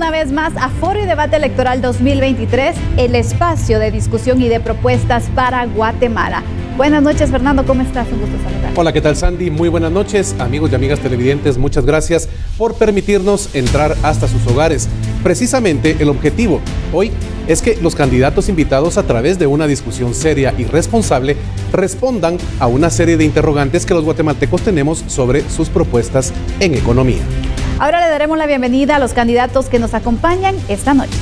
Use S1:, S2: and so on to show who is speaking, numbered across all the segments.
S1: una vez más a Foro y Debate Electoral 2023, el espacio de discusión y de propuestas para Guatemala. Buenas noches, Fernando, ¿cómo estás? Un gusto saludar.
S2: Hola, ¿qué tal, Sandy? Muy buenas noches, amigos y amigas televidentes. Muchas gracias por permitirnos entrar hasta sus hogares. Precisamente el objetivo hoy es que los candidatos invitados, a través de una discusión seria y responsable, respondan a una serie de interrogantes que los guatemaltecos tenemos sobre sus propuestas en economía.
S1: Ahora le daremos la bienvenida a los candidatos que nos acompañan esta noche.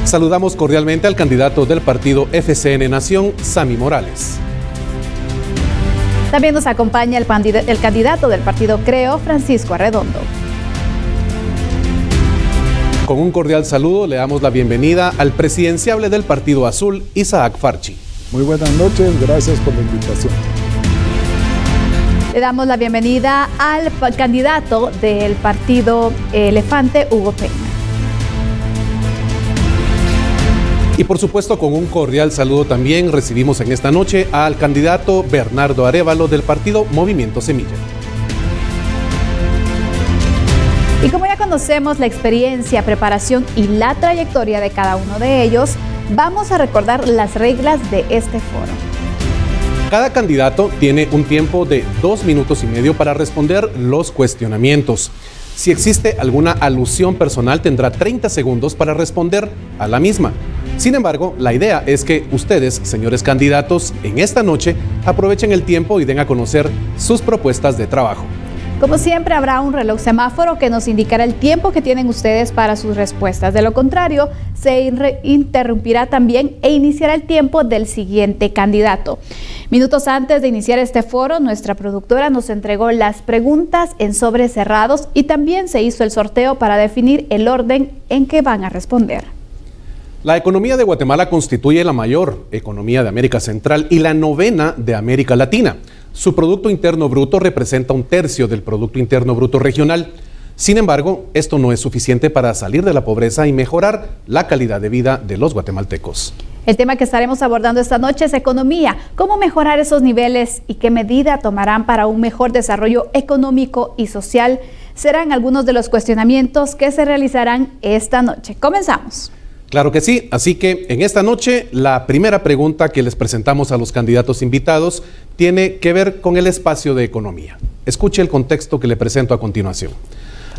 S2: Saludamos cordialmente al candidato del partido FCN Nación, Sammy Morales.
S1: También nos acompaña el candidato del partido Creo, Francisco Arredondo.
S2: Con un cordial saludo le damos la bienvenida al presidenciable del Partido Azul, Isaac Farchi.
S3: Muy buenas noches, gracias por la invitación.
S1: Le damos la bienvenida al candidato del partido Elefante, Hugo Peña.
S2: Y por supuesto, con un cordial saludo también recibimos en esta noche al candidato Bernardo Arévalo del partido Movimiento Semilla.
S1: Y como ya conocemos la experiencia, preparación y la trayectoria de cada uno de ellos, vamos a recordar las reglas de este foro.
S2: Cada candidato tiene un tiempo de 2 minutos y medio para responder los cuestionamientos. Si existe alguna alusión personal, tendrá 30 segundos para responder a la misma. Sin embargo, la idea es que ustedes, señores candidatos, en esta noche aprovechen el tiempo y den a conocer sus propuestas de trabajo.
S1: Como siempre, habrá un reloj semáforo que nos indicará el tiempo que tienen ustedes para sus respuestas. De lo contrario, se interrumpirá también e iniciará el tiempo del siguiente candidato. Minutos antes de iniciar este foro, nuestra productora nos entregó las preguntas en sobres cerrados y también se hizo el sorteo para definir el orden en que van a responder.
S2: La economía de Guatemala constituye la mayor economía de América Central y la 9ª de América Latina. Su Producto Interno Bruto representa 1/3 del Producto Interno Bruto regional. Sin embargo, esto no es suficiente para salir de la pobreza y mejorar la calidad de vida de los guatemaltecos.
S1: El tema que estaremos abordando esta noche es economía. ¿Cómo mejorar esos niveles y qué medida tomarán para un mejor desarrollo económico y social? Serán algunos de los cuestionamientos que se realizarán esta noche. Comenzamos.
S2: Claro que sí, así que en esta noche la primera pregunta que les presentamos a los candidatos invitados tiene que ver con el espacio de economía. Escuche el contexto que le presento a continuación.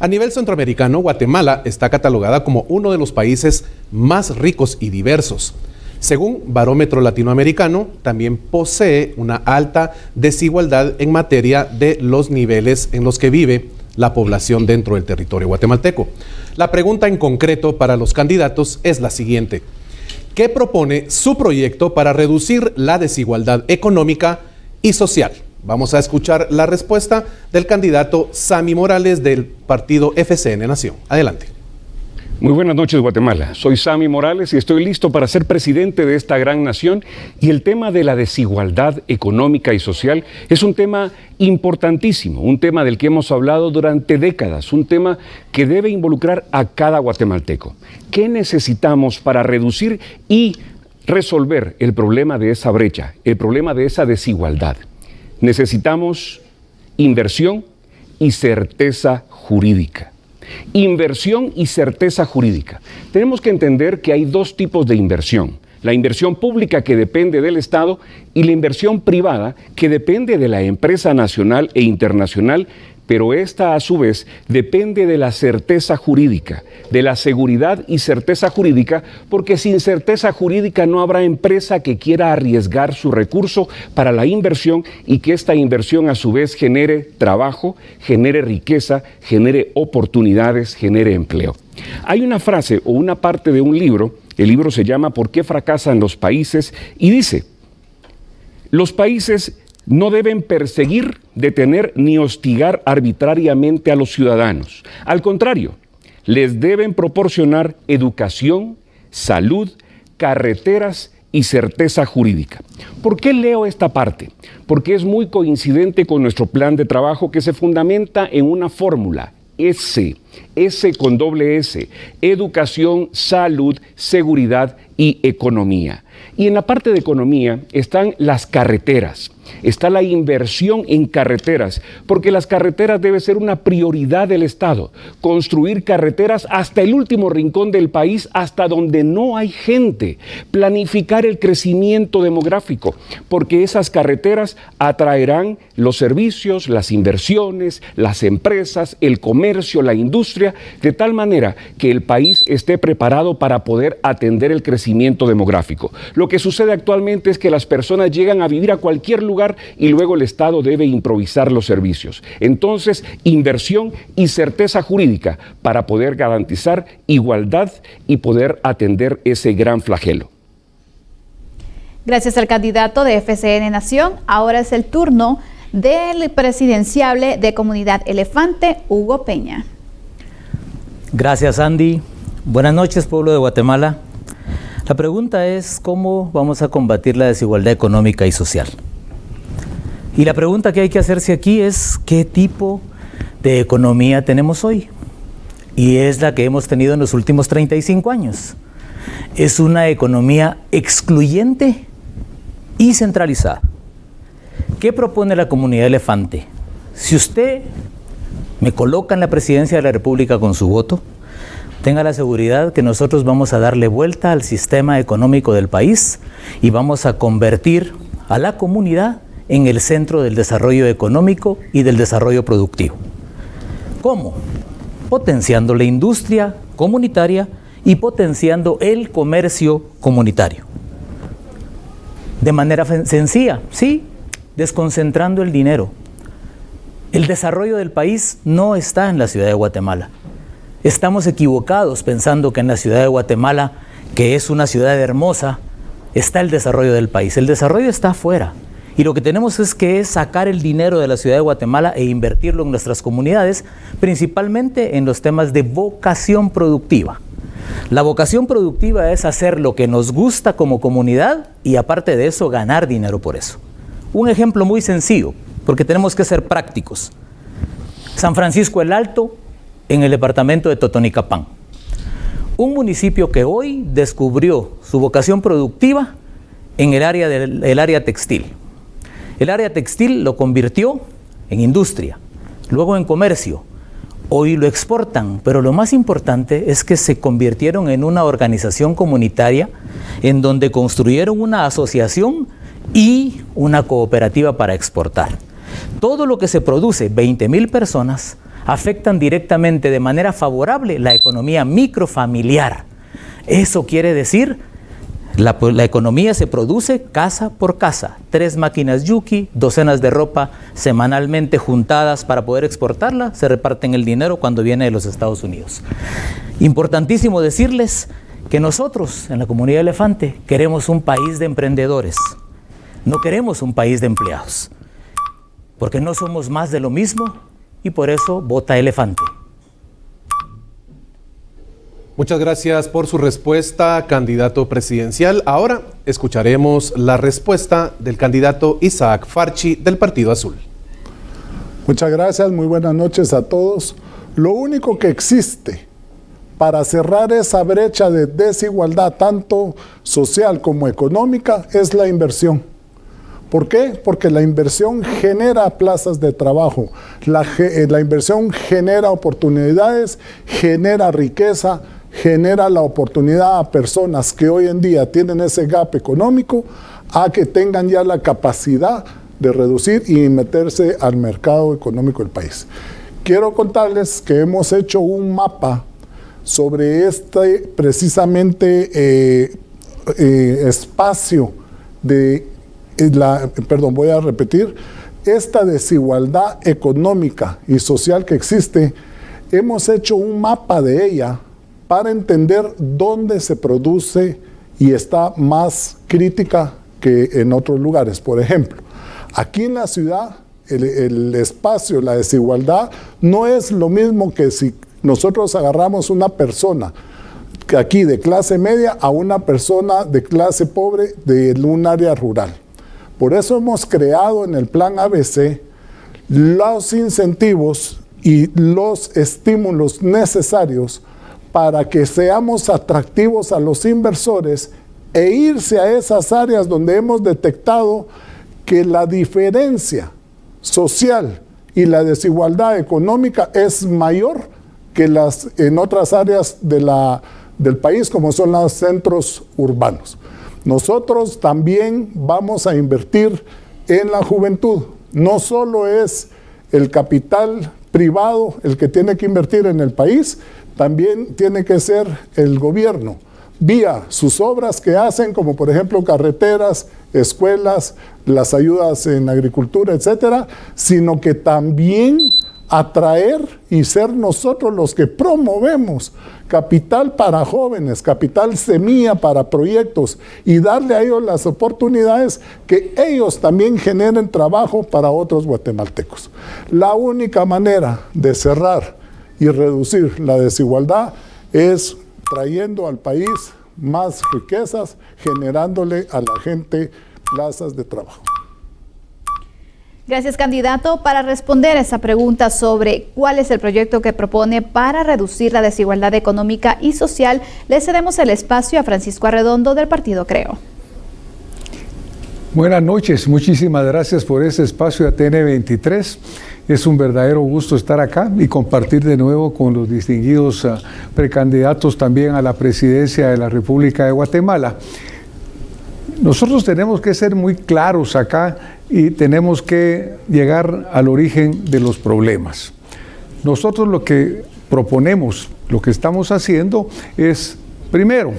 S2: A nivel centroamericano, Guatemala está catalogada como uno de los países más ricos y diversos. Según Barómetro Latinoamericano, también posee una alta desigualdad en materia de los niveles en los que vive la población dentro del territorio guatemalteco. La pregunta en concreto para los candidatos es la siguiente: ¿qué propone su proyecto para reducir la desigualdad económica y social? Vamos a escuchar la respuesta del candidato Sammy Morales del partido FCN Nación. Adelante.
S4: Muy buenas noches, Guatemala. Soy Sammy Morales y estoy listo para ser presidente de esta gran nación. Y el tema de la desigualdad económica y social es un tema importantísimo, un tema del que hemos hablado durante décadas, un tema que debe involucrar a cada guatemalteco. ¿Qué necesitamos para reducir y resolver el problema de esa brecha, el problema de esa desigualdad? Necesitamos inversión y certeza jurídica. Inversión y certeza jurídica. Tenemos que entender que hay 2 tipos de inversión. La inversión pública, que depende del Estado, y la inversión privada, que depende de la empresa nacional e internacional, pero esta a su vez depende de la certeza jurídica, de la seguridad y certeza jurídica, porque sin certeza jurídica no habrá empresa que quiera arriesgar su recurso para la inversión y que esta inversión a su vez genere trabajo, genere riqueza, genere oportunidades, genere empleo. Hay una frase o una parte de un libro, el libro se llama ¿Por qué fracasan los países? Y dice: los países no deben perseguir, detener ni hostigar arbitrariamente a los ciudadanos. Al contrario, les deben proporcionar educación, salud, carreteras y certeza jurídica. ¿Por qué leo esta parte? Porque es muy coincidente con nuestro plan de trabajo, que se fundamenta en una fórmula: S. S con doble S, educación, salud, seguridad y economía. Y en la parte de economía están las carreteras. Está la inversión en carreteras, porque las carreteras debe ser una prioridad del Estado. Construir carreteras hasta el último rincón del país, hasta donde no hay gente. Planificar el crecimiento demográfico, porque esas carreteras atraerán los servicios, las inversiones, las empresas, el comercio, la industria, de tal manera que el país esté preparado para poder atender el crecimiento demográfico. Lo que sucede actualmente es que las personas llegan a vivir a cualquier lugar y luego el Estado debe improvisar los servicios. Entonces, inversión y certeza jurídica para poder garantizar igualdad y poder atender ese gran flagelo.
S1: Gracias al candidato de FCN Nación. Ahora es el turno del presidenciable de Comunidad Elefante, Hugo Peña.
S5: Gracias, Andy. Buenas noches, pueblo de Guatemala. La pregunta es, ¿cómo vamos a combatir la desigualdad económica y social? Y la pregunta que hay que hacerse aquí es, ¿qué tipo de economía tenemos hoy? Y es la que hemos tenido en los últimos 35 años. Es una economía excluyente y centralizada. ¿Qué propone la Comunidad Elefante? Si usted me coloca en la presidencia de la República con su voto, tenga la seguridad que nosotros vamos a darle vuelta al sistema económico del país y vamos a convertir a la comunidad en el centro del desarrollo económico y del desarrollo productivo. ¿Cómo? Potenciando la industria comunitaria y potenciando el comercio comunitario. De manera sencilla, sí, desconcentrando el dinero. El desarrollo del país no está en la ciudad de Guatemala. Estamos equivocados pensando que en la ciudad de Guatemala, que es una ciudad hermosa, está el desarrollo del país. El desarrollo está afuera. Y lo que tenemos es que sacar el dinero de la ciudad de Guatemala e invertirlo en nuestras comunidades, principalmente en los temas de vocación productiva. La vocación productiva es hacer lo que nos gusta como comunidad y aparte de eso ganar dinero por eso. Un ejemplo muy sencillo, porque tenemos que ser prácticos. San Francisco el Alto, en el departamento de Totonicapán. Un municipio que hoy descubrió su vocación productiva en el área textil. El área textil lo convirtió en industria, luego en comercio. Hoy lo exportan, pero lo más importante es que se convirtieron en una organización comunitaria en donde construyeron una asociación y una cooperativa para exportar. Todo lo que se produce, 20,000 personas, afectan directamente de manera favorable la economía microfamiliar. Eso quiere decir la economía se produce casa por casa, 3 máquinas Yuki, docenas de ropa semanalmente juntadas para poder exportarla, se reparten el dinero cuando viene de los Estados Unidos. Importantísimo decirles que nosotros en la Comunidad Elefante queremos un país de emprendedores, no queremos un país de empleados, porque no somos más de lo mismo y por eso vota Elefante.
S2: Muchas gracias por su respuesta, candidato presidencial. Ahora escucharemos la respuesta del candidato Isaac Farchi del Partido Azul.
S3: Muchas gracias, muy buenas noches a todos. Lo único que existe para cerrar esa brecha de desigualdad, tanto social como económica, es la inversión. ¿Por qué? Porque la inversión genera plazas de trabajo, la inversión genera oportunidades, genera riqueza, genera la oportunidad a personas que hoy en día tienen ese gap económico a que tengan ya la capacidad de reducir y meterse al mercado económico del país. Quiero contarles que hemos hecho un mapa sobre este precisamente espacio de voy a repetir, esta desigualdad económica y social que existe. Hemos hecho un mapa de ella para entender dónde se produce y está más crítica que en otros lugares. Por ejemplo, aquí en la ciudad, el espacio, la desigualdad, no es lo mismo que si nosotros agarramos una persona que aquí de clase media a una persona de clase pobre de un área rural. Por eso hemos creado en el plan ABC los incentivos y los estímulos necesarios para que seamos atractivos a los inversores e irse a esas áreas donde hemos detectado que la diferencia social y la desigualdad económica es mayor que en otras áreas del país, como son los centros urbanos. Nosotros también vamos a invertir en la juventud. No solo es el capital privado el que tiene que invertir en el país, también tiene que ser el gobierno, vía sus obras que hacen, como por ejemplo carreteras, escuelas, las ayudas en agricultura, etcétera, sino que también atraer y ser nosotros los que promovemos capital para jóvenes, capital semilla para proyectos y darle a ellos las oportunidades que ellos también generen trabajo para otros guatemaltecos. La única manera de cerrar y reducir la desigualdad es trayendo al país más riquezas, generándole a la gente plazas de trabajo.
S1: Gracias, candidato. Para responder a esa pregunta sobre cuál es el proyecto que propone para reducir la desigualdad económica y social, le cedemos el espacio a Francisco Arredondo del Partido Creo.
S6: Buenas noches, muchísimas gracias por ese espacio de ATN 23. Es un verdadero gusto estar acá y compartir de nuevo con los distinguidos precandidatos también a la presidencia de la República de Guatemala. Nosotros tenemos que ser muy claros acá y tenemos que llegar al origen de los problemas. Nosotros lo que proponemos, lo que estamos haciendo es, primero,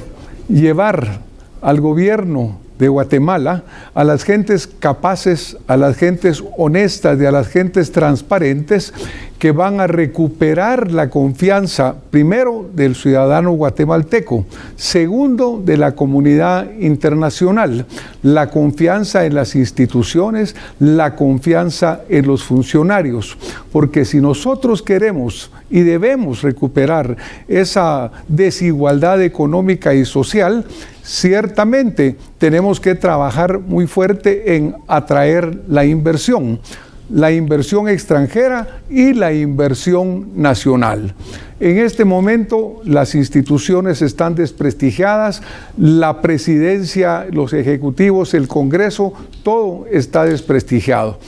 S6: llevar al gobierno de Guatemala a las gentes capaces, a las gentes honestas y a las gentes transparentes que van a recuperar la confianza, primero, del ciudadano guatemalteco, segundo, de la comunidad internacional, la confianza en las instituciones, la confianza en los funcionarios, porque si nosotros queremos y debemos recuperar esa desigualdad económica y social, ciertamente tenemos que trabajar muy fuerte en atraer la inversión extranjera y la inversión nacional. En este momento las instituciones están desprestigiadas, la presidencia, los ejecutivos, el Congreso, todo está desprestigiado.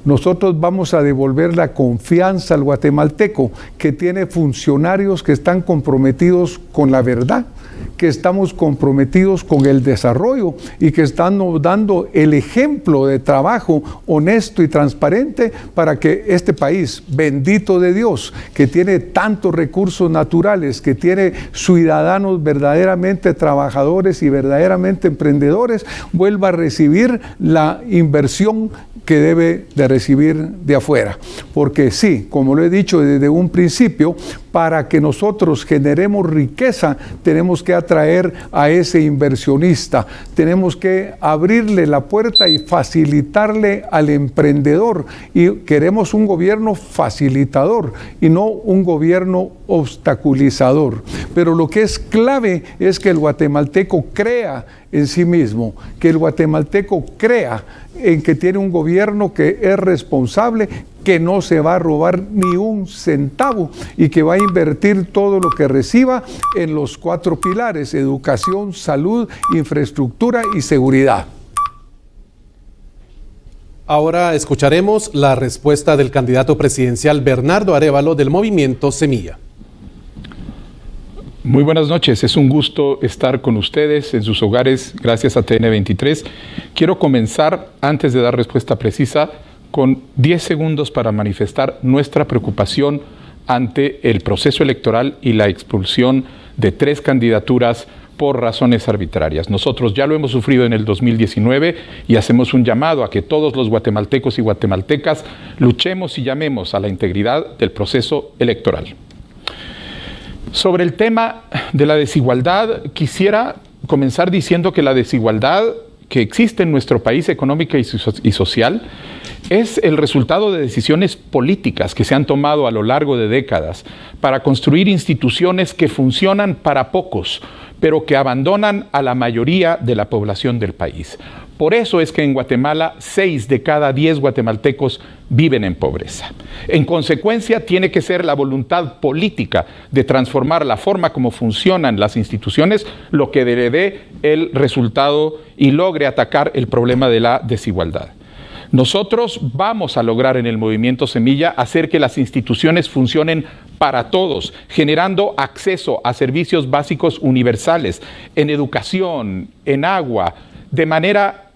S6: Nosotros vamos a devolver la confianza al guatemalteco, que tiene funcionarios que están comprometidos con la verdad, que estamos comprometidos con el desarrollo y que están dando el ejemplo de trabajo honesto y transparente para que este país, bendito de Dios, que tiene tantos recursos naturales, que tiene ciudadanos verdaderamente trabajadores y verdaderamente emprendedores, vuelva a recibir la inversión que debe de recibir de afuera. Porque sí, como lo he dicho desde un principio, para que nosotros generemos riqueza, tenemos que atraer a ese inversionista, tenemos que abrirle la puerta y facilitarle al emprendedor. Y queremos un gobierno facilitador y no un gobierno obstaculizador. Pero lo que es clave es que el guatemalteco crea en sí mismo, que el guatemalteco crea en que tiene un gobierno que es responsable, que no se va a robar ni un centavo y que va a invertir todo lo que reciba en los 4 pilares: educación, salud, infraestructura y seguridad.
S2: Ahora escucharemos la respuesta del candidato presidencial Bernardo Arévalo del Movimiento Semilla.
S7: Muy buenas noches, es un gusto estar con ustedes en sus hogares, gracias a TN23. Quiero comenzar, antes de dar respuesta precisa, con 10 segundos para manifestar nuestra preocupación ante el proceso electoral y la expulsión de 3 candidaturas por razones arbitrarias. Nosotros ya lo hemos sufrido en el 2019 y hacemos un llamado a que todos los guatemaltecos y guatemaltecas luchemos y llamemos a la integridad del proceso electoral. Sobre el tema de la desigualdad, quisiera comenzar diciendo que la desigualdad que existe en nuestro país económica y social es el resultado de decisiones políticas que se han tomado a lo largo de décadas para construir instituciones que funcionan para pocos, pero que abandonan a la mayoría de la población del país. Por eso es que en Guatemala 6 de cada 10 guatemaltecos viven en pobreza. En consecuencia, tiene que ser la voluntad política de transformar la forma como funcionan las instituciones lo que le dé el resultado y logre atacar el problema de la desigualdad. Nosotros vamos a lograr en el Movimiento Semilla hacer que las instituciones funcionen para todos, generando acceso a servicios básicos universales, en educación, en agua, de manera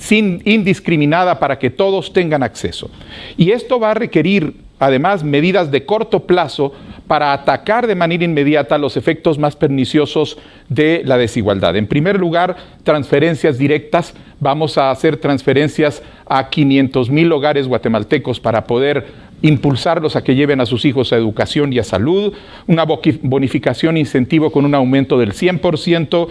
S7: indiscriminada para que todos tengan acceso. Y esto va a requerir, además, medidas de corto plazo para atacar de manera inmediata los efectos más perniciosos de la desigualdad. En primer lugar, transferencias directas. Vamos a hacer transferencias a 500,000 hogares guatemaltecos para poder impulsarlos a que lleven a sus hijos a educación y a salud, una bonificación incentivo con un aumento del 100%,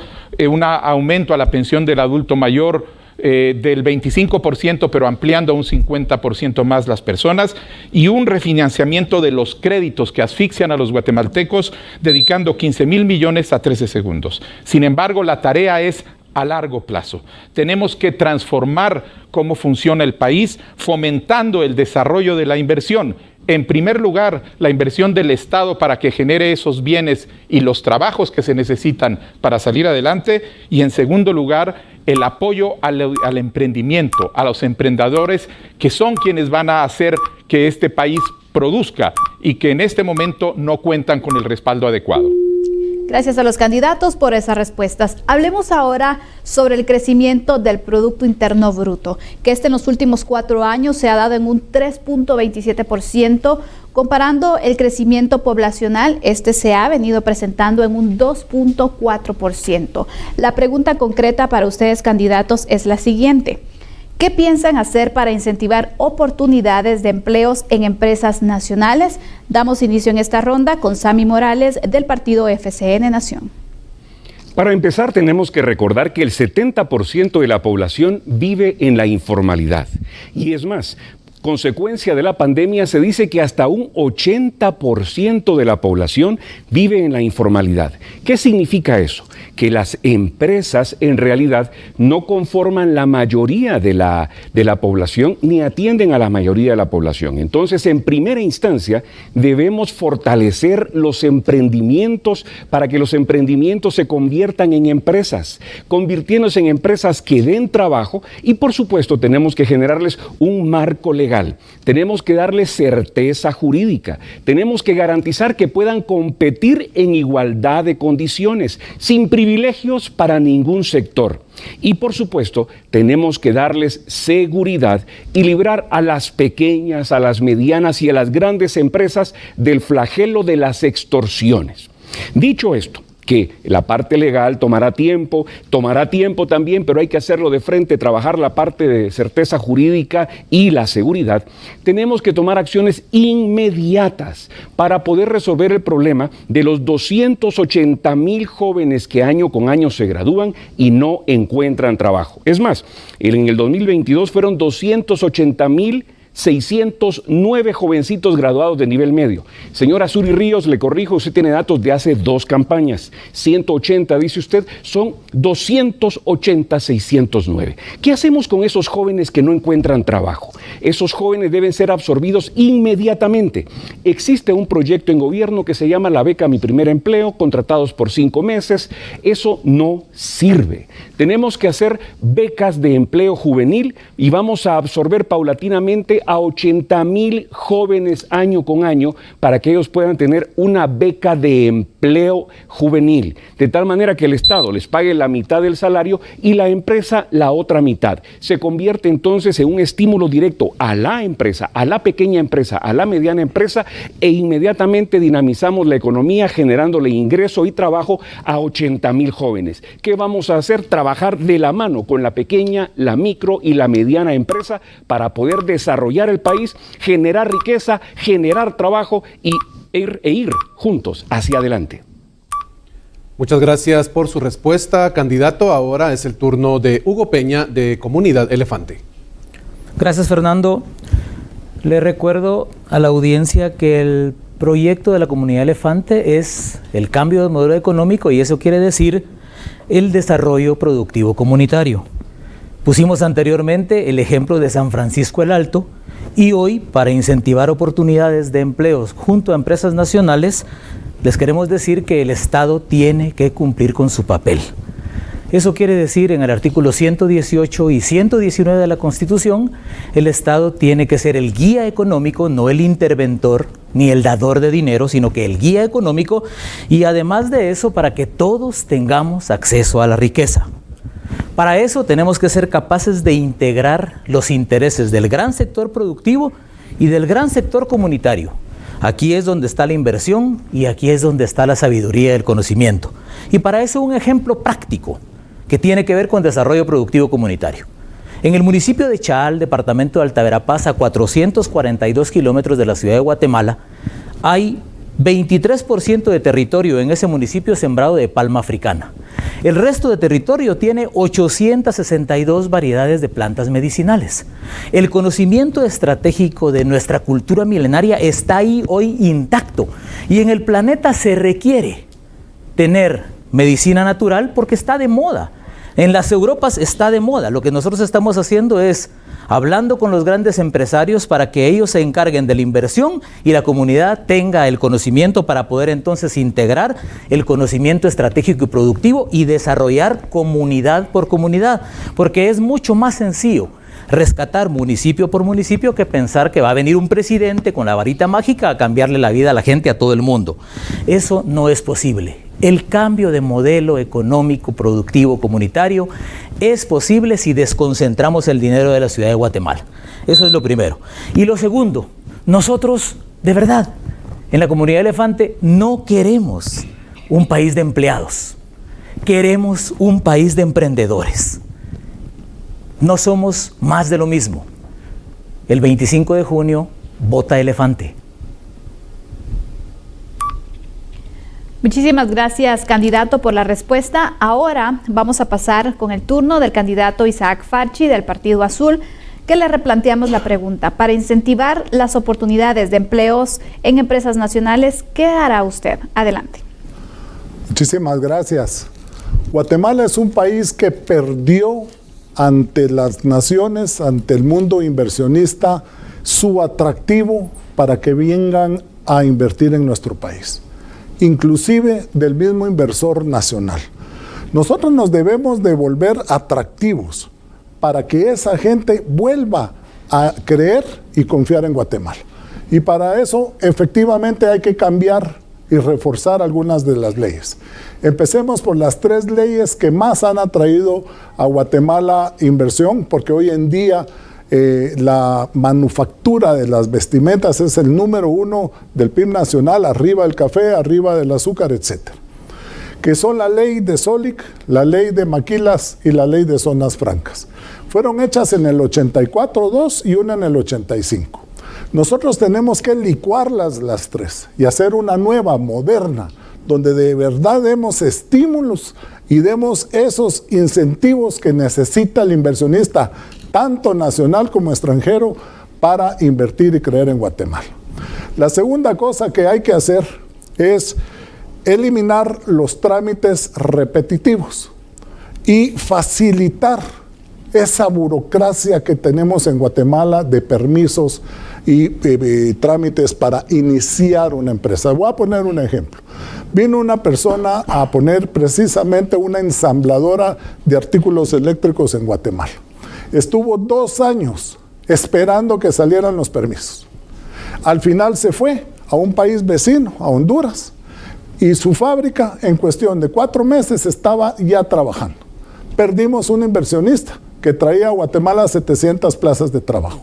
S7: un aumento a la pensión del adulto mayor del 25%, pero ampliando a un 50% más las personas, y un refinanciamiento de los créditos que asfixian a los guatemaltecos, dedicando 15,000 millones a 13 segundos. Sin embargo, la tarea es a largo plazo. Tenemos que transformar cómo funciona el país, fomentando el desarrollo de la inversión. En primer lugar, la inversión del Estado para que genere esos bienes y los trabajos que se necesitan para salir adelante. Y en segundo lugar, el apoyo al emprendimiento, a los emprendedores que son quienes van a hacer que este país produzca y que en este momento no cuentan con el respaldo adecuado.
S1: Gracias a los candidatos por esas respuestas. Hablemos ahora sobre el crecimiento del Producto Interno Bruto, que en los últimos 4 años se ha dado en un 3.27%. Comparando el crecimiento poblacional, se ha venido presentando en un 2.4%. La pregunta concreta para ustedes, candidatos, es la siguiente. ¿Qué piensan hacer para incentivar oportunidades de empleos en empresas nacionales? Damos inicio en esta ronda con Sammy Morales del partido FCN Nación.
S4: Para empezar, tenemos que recordar que el 70% de la población vive en la informalidad. Y es más, consecuencia de la pandemia, se dice que hasta un 80% de la población vive en la informalidad. ¿Qué significa eso? Que las empresas en realidad no conforman la mayoría de la población ni atienden a la mayoría de la población. Entonces, en primera instancia, debemos fortalecer los emprendimientos para que los emprendimientos se conviertan en empresas, convirtiéndose en empresas que den trabajo, y por supuesto tenemos que generarles un marco legal. Tenemos que darles certeza jurídica. Tenemos que garantizar que puedan competir en igualdad de condiciones, sin privilegios para ningún sector. Y por supuesto, tenemos que darles seguridad y librar a las pequeñas, a las medianas y a las grandes empresas del flagelo de las extorsiones. Dicho esto, que la parte legal tomará tiempo también, pero hay que hacerlo de frente, trabajar la parte de certeza jurídica y la seguridad. Tenemos que tomar acciones inmediatas para poder resolver el problema de los 280,000 jóvenes que año con año se gradúan y no encuentran trabajo. Es más, en el 2022 fueron 280,609 jovencitos graduados de nivel medio. Señora Suri Ríos, le corrijo, usted tiene datos de hace 2 campañas. 180, dice usted, son 280,609. ¿Qué hacemos con esos jóvenes que no encuentran trabajo? Esos jóvenes deben ser absorbidos inmediatamente. Existe un proyecto en gobierno que se llama la beca Mi Primer Empleo, contratados por 5 meses. Eso no sirve. Tenemos que hacer becas de empleo juvenil y vamos a absorber paulatinamente a 80,000 jóvenes año con año para que ellos puedan tener una beca de empleo juvenil, de tal manera que el Estado les pague la mitad del salario y la empresa la otra mitad. Se convierte entonces en un estímulo directo a la empresa, a la pequeña empresa, a la mediana empresa, e inmediatamente dinamizamos la economía generándole ingreso y trabajo a 80,000 jóvenes. ¿Qué vamos a hacer? Trabajar de la mano con la pequeña, la micro y la mediana empresa para poder desarrollar el país, generar riqueza, generar trabajo e ir juntos hacia adelante.
S2: Muchas gracias por su respuesta, candidato. Ahora es el turno de Hugo Peña, de Comunidad Elefante.
S5: Gracias, Fernando. Le recuerdo a la audiencia que el proyecto de la Comunidad Elefante es el cambio de modelo económico, y eso quiere decir el desarrollo productivo comunitario. Pusimos anteriormente el ejemplo de San Francisco el Alto, y hoy, para incentivar oportunidades de empleos junto a empresas nacionales, les queremos decir que el Estado tiene que cumplir con su papel. Eso quiere decir, en el artículo 118 y 119 de la Constitución, el Estado tiene que ser el guía económico, no el interventor ni el dador de dinero, sino que el guía económico, y además de eso, para que todos tengamos acceso a la riqueza. Para eso tenemos que ser capaces de integrar los intereses del gran sector productivo y del gran sector comunitario. Aquí es donde está la inversión y aquí es donde está la sabiduría y el conocimiento. Y para eso un ejemplo práctico que tiene que ver con desarrollo productivo comunitario. En el municipio de Chaal, departamento de Alta Verapaz, a 442 kilómetros de la ciudad de Guatemala, hay 23% de territorio en ese municipio sembrado de palma africana. El resto de territorio tiene 862 variedades de plantas medicinales. El conocimiento estratégico de nuestra cultura milenaria está ahí hoy intacto, y en el planeta se requiere tener medicina natural porque está de moda. En las Europas está de moda. Lo que nosotros estamos haciendo es hablando con los grandes empresarios para que ellos se encarguen de la inversión y la comunidad tenga el conocimiento para poder entonces integrar el conocimiento estratégico y productivo y desarrollar comunidad por comunidad, porque es mucho más sencillo rescatar municipio por municipio que pensar que va a venir un presidente con la varita mágica a cambiarle la vida a la gente, a todo el mundo. Eso no es posible. El cambio de modelo económico, productivo, comunitario es posible si desconcentramos el dinero de la ciudad de Guatemala. Eso es lo primero. Y lo segundo, nosotros, de verdad, en la Comunidad Elefante no queremos un país de empleados. Queremos un país de emprendedores. No somos más de lo mismo. El 25 de junio, vota Elefante.
S1: Muchísimas gracias, candidato, por la respuesta. Ahora vamos a pasar con el turno del candidato Isaac Farchi del Partido Azul, que le replanteamos la pregunta. Para incentivar las oportunidades de empleos en empresas nacionales, ¿qué hará usted? Adelante.
S3: Muchísimas gracias. Guatemala es un país que perdió ante las naciones, ante el mundo inversionista, su atractivo para que vengan a invertir en nuestro país, inclusive del mismo inversor nacional. Nosotros nos debemos de volver atractivos para que esa gente vuelva a creer y confiar en Guatemala. Y para eso, efectivamente, hay que cambiar y reforzar algunas de las leyes. Empecemos por las 3 leyes que más han atraído a Guatemala inversión, porque hoy en día la manufactura de las vestimentas es el número 1 del PIB nacional, arriba del café, arriba del azúcar, etc. Que son la ley de SOLIC, la ley de maquilas y la ley de zonas francas. Fueron hechas en el 84, 2 y una en el 85. Nosotros tenemos que licuarlas las 3 y hacer una nueva, moderna, donde de verdad demos estímulos y demos esos incentivos que necesita el inversionista, tanto nacional como extranjero, para invertir y creer en Guatemala. La segunda cosa que hay que hacer es eliminar los trámites repetitivos y facilitar esa burocracia que tenemos en Guatemala de permisos y trámites para iniciar una empresa. Voy a poner un ejemplo. Vino una persona a poner precisamente una ensambladora de artículos eléctricos en Guatemala. Estuvo 2 años esperando que salieran los permisos. Al final se fue a un país vecino, a Honduras, y su fábrica en cuestión de 4 meses estaba ya trabajando. Perdimos un inversionista que traía a Guatemala 700 plazas de trabajo.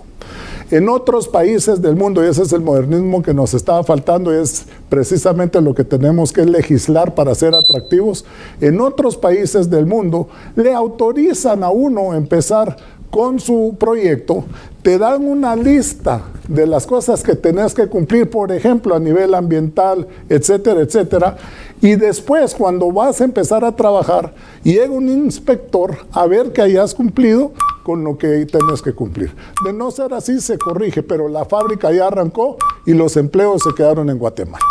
S3: En otros países del mundo, y ese es el modernismo que nos estaba faltando, es precisamente lo que tenemos que legislar para ser atractivos, en otros países del mundo le autorizan a uno empezar con su proyecto, te dan una lista de las cosas que tenés que cumplir, por ejemplo, a nivel ambiental, etcétera, etcétera, y después cuando vas a empezar a trabajar, llega un inspector a ver que hayas cumplido con lo que tenés que cumplir. De no ser así, se corrige, pero la fábrica ya arrancó y los empleos se quedaron en Guatemala.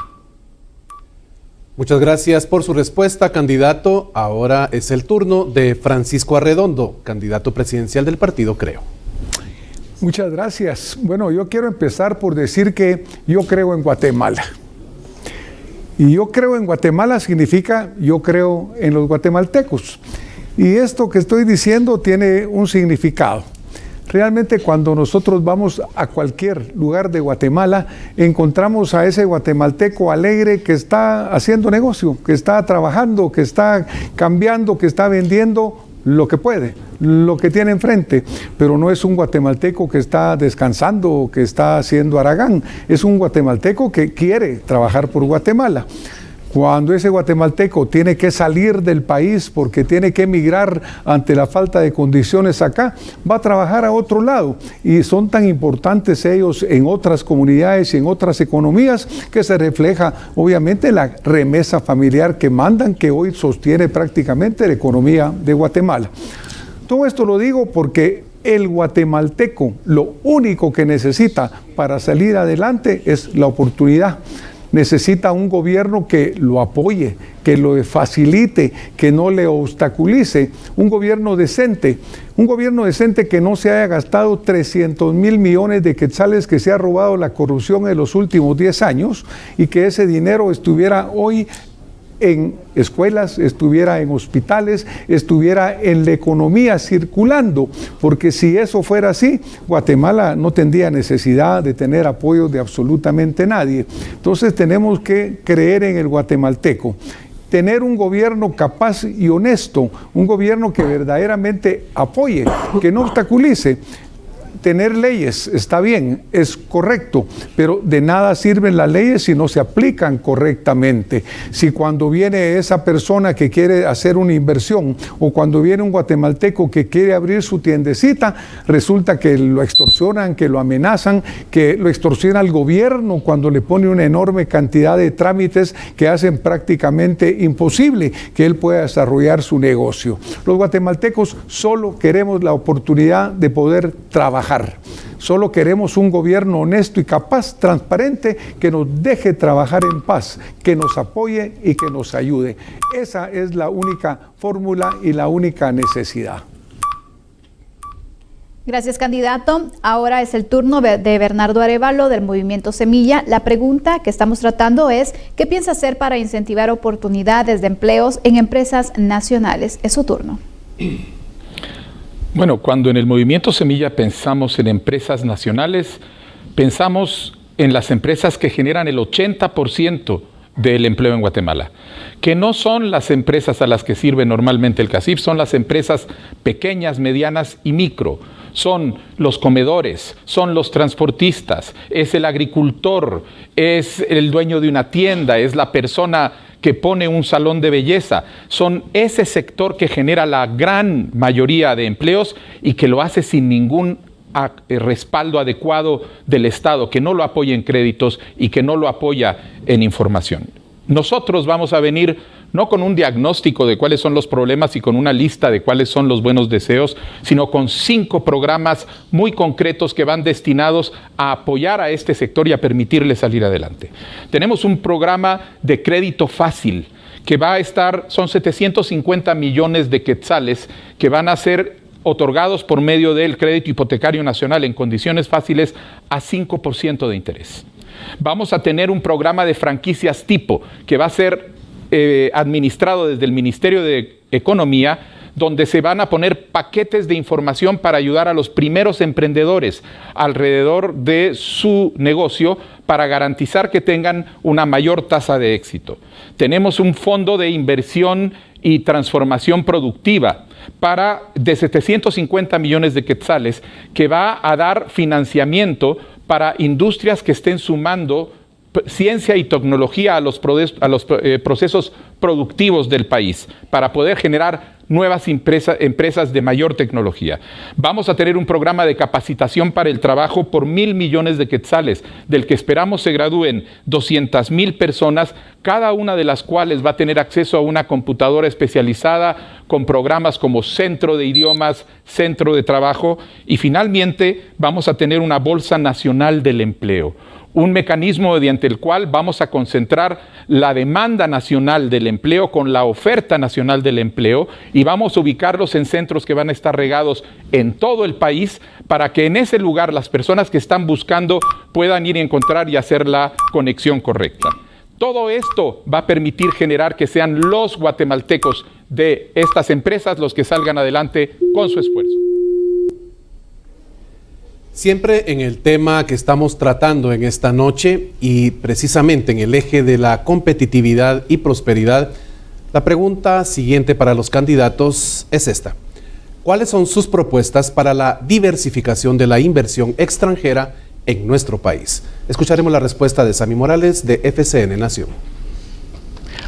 S2: Muchas gracias por su respuesta, candidato. Ahora es el turno de Francisco Arredondo, candidato presidencial del partido Creo.
S6: Muchas gracias. Bueno, yo quiero empezar por decir que yo creo en Guatemala. Y yo creo en Guatemala significa yo creo en los guatemaltecos. Y esto que estoy diciendo tiene un significado. Realmente cuando nosotros vamos a cualquier lugar de Guatemala, encontramos a ese guatemalteco alegre que está haciendo negocio, que está trabajando, que está cambiando, que está vendiendo lo que puede, lo que tiene enfrente. Pero no es un guatemalteco que está descansando, que está haciendo haragán. Es un guatemalteco que quiere trabajar por Guatemala. Cuando ese guatemalteco tiene que salir del país porque tiene que emigrar ante la falta de condiciones acá, va a trabajar a otro lado. Y son tan importantes ellos en otras comunidades y en otras economías que se refleja obviamente la remesa familiar que mandan, que hoy sostiene prácticamente la economía de Guatemala. Todo esto lo digo porque el guatemalteco lo único que necesita para salir adelante es la oportunidad. Necesita un gobierno que lo apoye, que lo facilite, que no le obstaculice, un gobierno decente que no se haya gastado 300 mil millones de quetzales que se ha robado la corrupción en los últimos 10 años y que ese dinero estuviera hoy en escuelas, estuviera en hospitales, estuviera en la economía circulando, porque si eso fuera así, Guatemala no tendría necesidad de tener apoyo de absolutamente nadie. Entonces tenemos que creer en el guatemalteco, tener un gobierno capaz y honesto, un gobierno que verdaderamente apoye, que no obstaculice. Tener leyes está bien, es correcto, pero de nada sirven las leyes si no se aplican correctamente. Si cuando viene esa persona que quiere hacer una inversión o cuando viene un guatemalteco que quiere abrir su tiendecita, resulta que lo extorsionan, que lo amenazan, que lo extorsiona el gobierno cuando le pone una enorme cantidad de trámites que hacen prácticamente imposible que él pueda desarrollar su negocio. Los guatemaltecos solo queremos la oportunidad de poder trabajar. Solo queremos un gobierno honesto y capaz, transparente, que nos deje trabajar en paz, que nos apoye y que nos ayude. Esa es la única fórmula y la única necesidad.
S1: Gracias, candidato. Ahora es el turno de Bernardo Arévalo del Movimiento Semilla. La pregunta que estamos tratando es, ¿qué piensa hacer para incentivar oportunidades de empleos en empresas nacionales? Es su turno.
S7: Bueno, cuando en el Movimiento Semilla pensamos en empresas nacionales, pensamos en las empresas que generan el 80% del empleo en Guatemala, que no son las empresas a las que sirve normalmente el CACIF, son las empresas pequeñas, medianas y micro. Son los comedores, son los transportistas, es el agricultor, es el dueño de una tienda, es la persona que pone un salón de belleza. Son ese sector que genera la gran mayoría de empleos y que lo hace sin ningún respaldo adecuado del Estado, que no lo apoya en créditos y que no lo apoya en información. Nosotros vamos a venir no con un diagnóstico de cuáles son los problemas y con una lista de cuáles son los buenos deseos, sino con 5 programas muy concretos que van destinados a apoyar a este sector y a permitirle salir adelante. Tenemos un programa de crédito fácil que va a estar, son 750 millones de quetzales que van a ser otorgados por medio del crédito hipotecario nacional en condiciones fáciles a 5% de interés. Vamos a tener un programa de franquicias tipo que va a ser administrado desde el Ministerio de Economía, donde se van a poner paquetes de información para ayudar a los primeros emprendedores alrededor de su negocio para garantizar que tengan una mayor tasa de éxito. Tenemos un fondo de inversión y transformación productiva de 750 millones de quetzales que va a dar financiamiento para industrias que estén sumando ciencia y tecnología a los procesos productivos del país para poder generar nuevas empresas de mayor tecnología. Vamos a tener un programa de capacitación para el trabajo por 1,000 millones de quetzales, del que esperamos se gradúen 200,000 personas, cada una de las cuales va a tener acceso a una computadora especializada con programas como Centro de Idiomas, Centro de Trabajo, y finalmente vamos a tener una Bolsa Nacional del Empleo, un mecanismo mediante el cual vamos a concentrar la demanda nacional del empleo con la oferta nacional del empleo y vamos a ubicarlos en centros que van a estar regados en todo el país para que en ese lugar las personas que están buscando puedan ir a encontrar y hacer la conexión correcta. Todo esto va a permitir generar que sean los guatemaltecos de estas empresas los que salgan adelante con su esfuerzo.
S2: Siempre en el tema que estamos tratando en esta noche y precisamente en el eje de la competitividad y prosperidad, la pregunta siguiente para los candidatos es esta. ¿Cuáles son sus propuestas para la diversificación de la inversión extranjera en nuestro país? Escucharemos la respuesta de Sammy Morales de FCN Nación.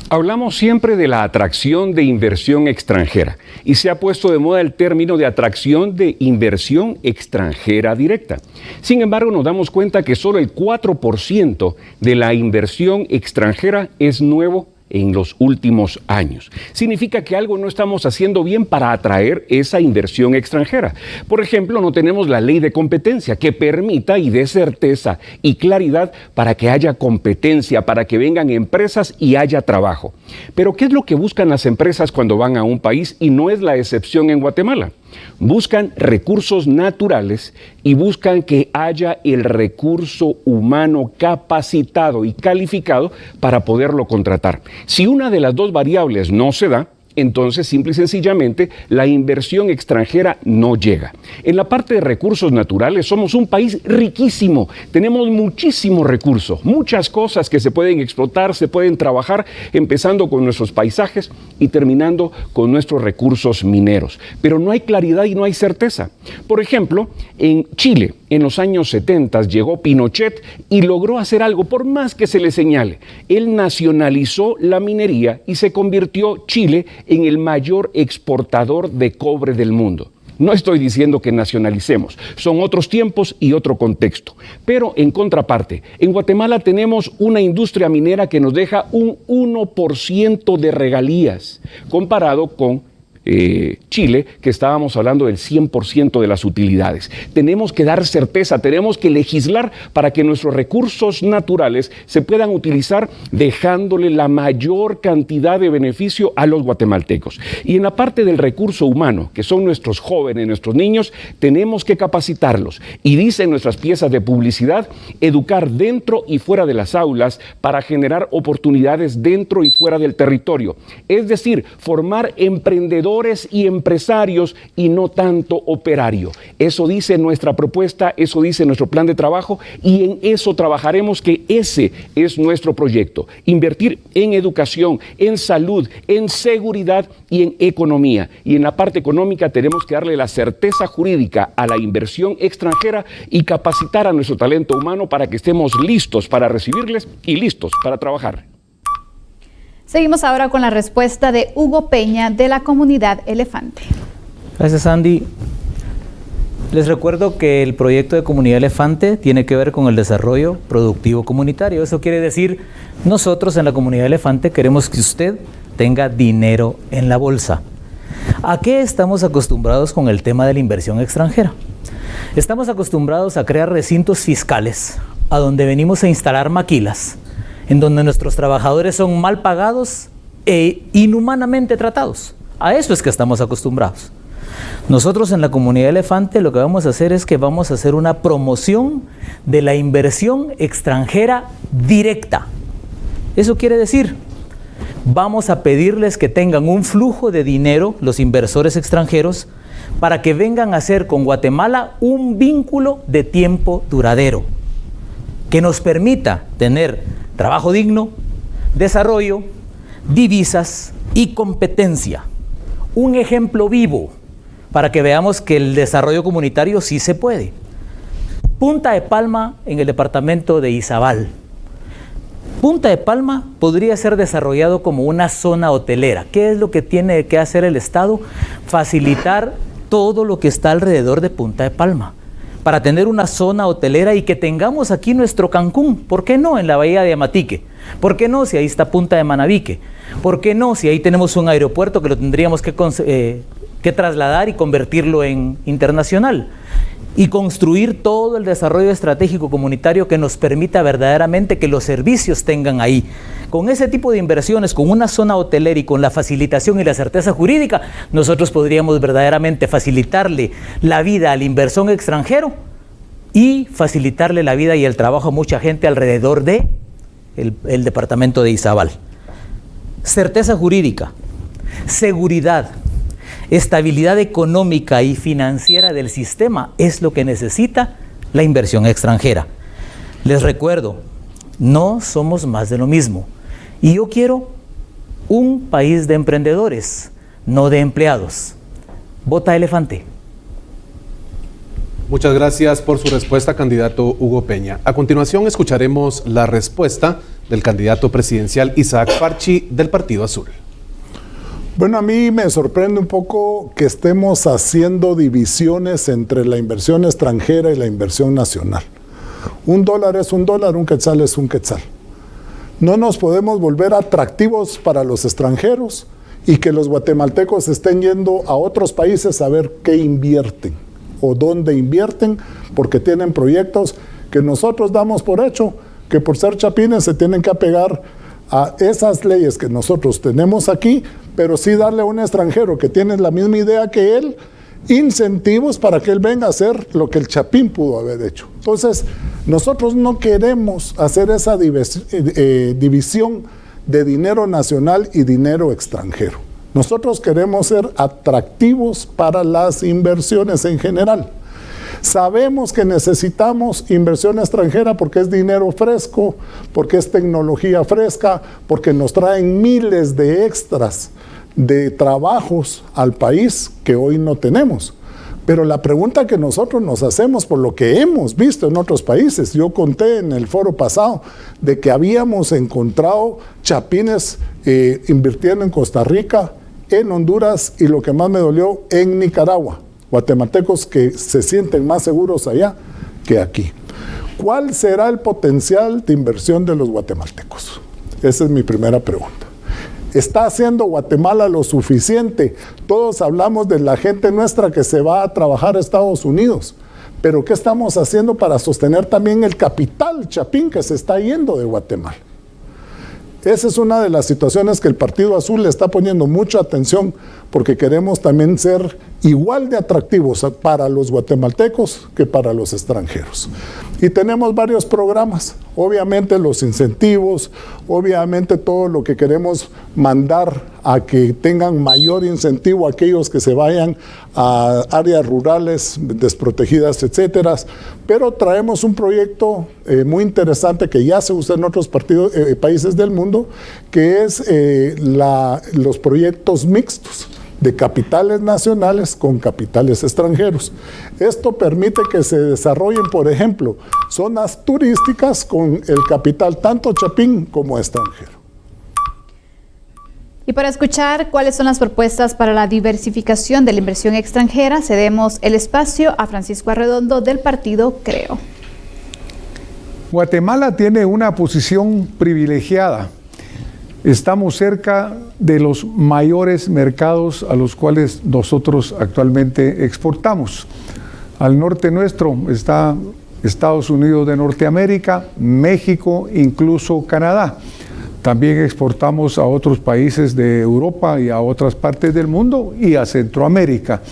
S4: Hablamos siempre de la atracción de inversión extranjera y se ha puesto de moda el término de atracción de inversión extranjera directa. Sin embargo, nos damos cuenta que solo el 4% de la inversión extranjera es nuevo en los últimos años. Significa que algo no estamos haciendo bien para atraer esa inversión extranjera. Por ejemplo, no tenemos la ley de competencia que permita y dé certeza y claridad para que haya competencia, para que vengan empresas y haya trabajo. Pero ¿qué es lo que buscan las empresas cuando van a un país? Y no es la excepción en Guatemala. Buscan recursos naturales y buscan que haya el recurso humano capacitado y calificado para poderlo contratar. Si una de las dos variables no se da, entonces simple y sencillamente la inversión extranjera no llega. En la parte de recursos naturales somos un país riquísimo, tenemos muchísimos recursos, muchas cosas que se pueden explotar, se pueden trabajar, empezando con nuestros paisajes y terminando con nuestros recursos mineros. Pero no hay claridad y no hay certeza. Por ejemplo, en Chile, en los años 70 llegó Pinochet y logró hacer algo, por más que se le señale. Él nacionalizó la minería y se convirtió Chile en el mayor exportador de cobre del mundo. No estoy diciendo que nacionalicemos, son otros tiempos y otro contexto. Pero en contraparte, en Guatemala tenemos una industria minera que nos deja un 1% de regalías, comparado con Chile, que estábamos hablando del 100% de las utilidades. Tenemos que dar certeza, tenemos que legislar para que nuestros recursos naturales se puedan utilizar dejándole la mayor cantidad de beneficio a los guatemaltecos. Y en la parte del recurso humano, que son nuestros jóvenes, nuestros niños, tenemos que capacitarlos. Y dicen nuestras piezas de publicidad, educar dentro y fuera de las aulas para generar oportunidades dentro y fuera del territorio. Es decir, formar emprendedores y empresarios y no tanto operario. Eso dice nuestra propuesta, eso dice nuestro plan de trabajo y en eso trabajaremos, que ese es nuestro proyecto. Invertir en educación, en salud, en seguridad y en economía. Y en la parte económica tenemos que darle la certeza jurídica a la inversión extranjera y capacitar a nuestro talento humano para que estemos listos para recibirles y listos para trabajar.
S1: Seguimos ahora con la respuesta de Hugo Peña de la comunidad Elefante.
S5: Gracias, Andy. Les recuerdo que el proyecto de Comunidad Elefante tiene que ver con el desarrollo productivo comunitario. Eso quiere decir, nosotros en la Comunidad Elefante queremos que usted tenga dinero en la bolsa. ¿A qué estamos acostumbrados con el tema de la inversión extranjera? Estamos acostumbrados a crear recintos fiscales, a donde venimos a instalar maquilas, en donde nuestros trabajadores son mal pagados e inhumanamente tratados. A eso es que estamos acostumbrados. Nosotros en la Comunidad Elefante lo que vamos a hacer es que vamos a hacer una promoción de la inversión extranjera directa. Eso quiere decir, vamos a pedirles que tengan un flujo de dinero, los inversores extranjeros, para que vengan a hacer con Guatemala un vínculo de tiempo duradero, que nos permita tener trabajo digno, desarrollo, divisas y competencia. Un ejemplo vivo para que veamos que el desarrollo comunitario sí se puede. Punta de Palma en el departamento de Izabal. Punta de Palma podría ser desarrollado como una zona hotelera. ¿Qué es lo que tiene que hacer el Estado? Facilitar todo lo que está alrededor de Punta de Palma, para tener una zona hotelera y que tengamos aquí nuestro Cancún. ¿Por qué no en la bahía de Amatique? ¿Por qué no si ahí está Punta de Manabique? ¿Por qué no? Si ahí tenemos un aeropuerto que lo tendríamos que trasladar y convertirlo en internacional. Y construir todo el desarrollo estratégico comunitario que nos permita verdaderamente que los servicios tengan ahí. Con ese tipo de inversiones, con una zona hotelera y con la facilitación y la certeza jurídica, nosotros podríamos verdaderamente facilitarle la vida al inversor extranjero y facilitarle la vida y el trabajo a mucha gente alrededor de el departamento de Izabal. Certeza jurídica, seguridad, estabilidad económica y financiera del sistema es lo que necesita la inversión extranjera. Les recuerdo, no somos más de lo mismo. Y yo quiero un país de emprendedores, no de empleados. Vota elefante.
S2: Muchas gracias por su respuesta, candidato Hugo Peña. A continuación escucharemos la respuesta del candidato presidencial Isaac Farchi del Partido Azul.
S3: Bueno, a mí me sorprende un poco que estemos haciendo divisiones entre la inversión extranjera y la inversión nacional. Un dólar es un dólar, un quetzal es un quetzal. No nos podemos volver atractivos para los extranjeros y que los guatemaltecos estén yendo a otros países a ver qué invierten o dónde invierten, porque tienen proyectos que nosotros damos por hecho, que por ser chapines se tienen que apegar a esas leyes que nosotros tenemos aquí, pero sí darle a un extranjero que tiene la misma idea que él, incentivos para que él venga a hacer lo que el chapín pudo haber hecho. Entonces, nosotros no queremos hacer esa división de dinero nacional y dinero extranjero. Nosotros queremos ser atractivos para las inversiones en general. Sabemos que necesitamos inversión extranjera porque es dinero fresco, porque es tecnología fresca, porque nos traen miles de extras de trabajos al país que hoy no tenemos. Pero la pregunta que nosotros nos hacemos por lo que hemos visto en otros países, yo conté en el foro pasado de que habíamos encontrado chapines invirtiendo en Costa Rica, en Honduras y lo que más me dolió, en Nicaragua. Guatemaltecos que se sienten más seguros allá que aquí. ¿Cuál será el potencial de inversión de los guatemaltecos? Esa es mi primera pregunta. ¿Está haciendo Guatemala lo suficiente? Todos hablamos de la gente nuestra que se va a trabajar a Estados Unidos, pero ¿qué estamos haciendo para sostener también el capital chapín que se está yendo de Guatemala? Esa es una de las situaciones que el Partido Azul le está poniendo mucha atención, porque queremos también ser igual de atractivos para los guatemaltecos que para los extranjeros. Y tenemos varios programas, obviamente los incentivos, obviamente todo lo que queremos mandar a que tengan mayor incentivo a aquellos que se vayan a áreas rurales desprotegidas, etcétera. Pero traemos un proyecto muy interesante que ya se usa en otros países del mundo, que es los proyectos mixtos de capitales nacionales con capitales extranjeros. Esto permite que se desarrollen, por ejemplo, zonas turísticas con el capital tanto chapín como extranjero.
S1: Y para escuchar cuáles son las propuestas para la diversificación de la inversión extranjera, cedemos el espacio a Francisco Arredondo del partido Creo.
S6: Guatemala tiene una posición privilegiada. Estamos cerca de los mayores mercados a los cuales nosotros actualmente exportamos. Al norte nuestro está Estados Unidos de Norteamérica, México, incluso Canadá. También exportamos a otros países de Europa y a otras partes del mundo y a Centroamérica.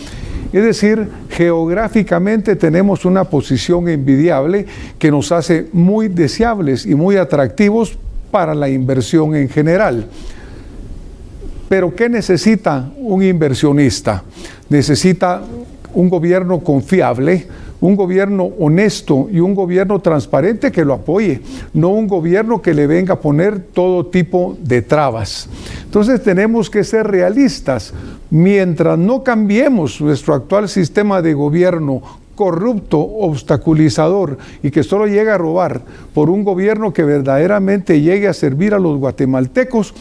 S6: Es decir, geográficamente tenemos una posición envidiable que nos hace muy deseables y muy atractivos para la inversión en general. Pero ¿qué necesita un inversionista? Necesita un gobierno confiable, un gobierno honesto y un gobierno transparente que lo apoye, no un gobierno que le venga a poner todo tipo de trabas. Entonces tenemos que ser realistas. Mientras no cambiemos nuestro actual sistema de gobierno corrupto, obstaculizador y que solo llega a robar, por un gobierno que verdaderamente llegue a servir a los guatemaltecos,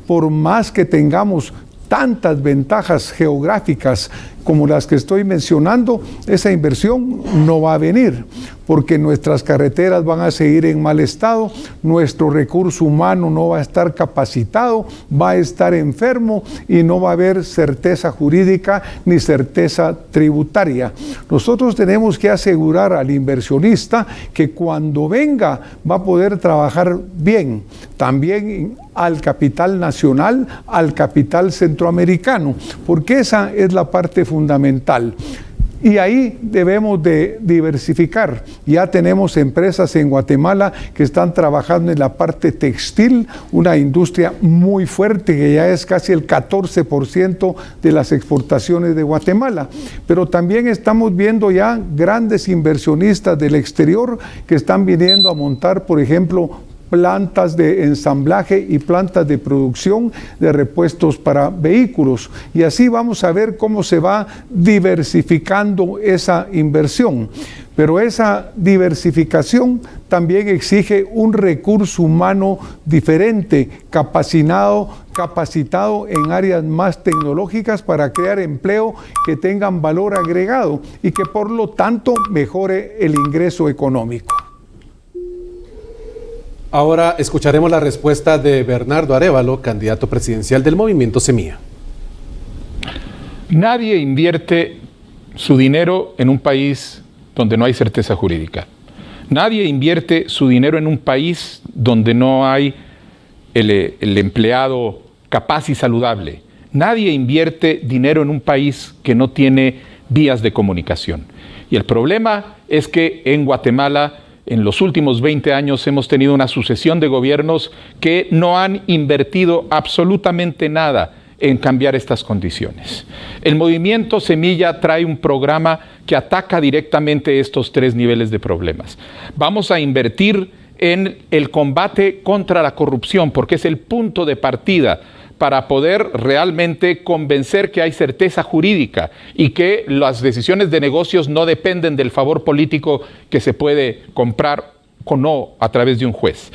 S6: por más que tengamos tantas ventajas geográficas como las que estoy mencionando, esa inversión no va a venir, porque nuestras carreteras van a seguir en mal estado, nuestro recurso humano no va a estar capacitado, va a estar enfermo y no va a haber certeza jurídica ni certeza tributaria. Nosotros tenemos que asegurar al inversionista que cuando venga va a poder trabajar bien, también al capital nacional, al capital centroamericano, porque esa es la parte fundamental. Y ahí debemos de diversificar. Ya tenemos empresas en Guatemala que están trabajando en la parte textil, una industria muy fuerte que ya es casi el 14% de las exportaciones de Guatemala. Pero también estamos viendo ya grandes inversionistas del exterior que están viniendo a montar, por ejemplo, plantas de ensamblaje y plantas de producción de repuestos para vehículos. Y así vamos a ver cómo se va diversificando esa inversión. Pero esa diversificación también exige un recurso humano diferente, capacitado en áreas más tecnológicas para crear empleo que tengan valor agregado y que por lo tanto mejore el ingreso económico.
S2: Ahora escucharemos la respuesta de Bernardo Arévalo, candidato presidencial del Movimiento Semilla.
S7: Nadie invierte su dinero en un país donde no hay certeza jurídica. Nadie invierte su dinero en un país donde no hay el empleado capaz y saludable. Nadie invierte dinero en un país que no tiene vías de comunicación. Y el problema es que en Guatemala, en los últimos 20 años hemos tenido una sucesión de gobiernos que no han invertido absolutamente nada en cambiar estas condiciones. El Movimiento Semilla trae un programa que ataca directamente estos tres niveles de problemas. Vamos a invertir en el combate contra la corrupción, porque es el punto de partida para poder realmente convencer que hay certeza jurídica y que las decisiones de negocios no dependen del favor político que se puede comprar o no a través de un juez.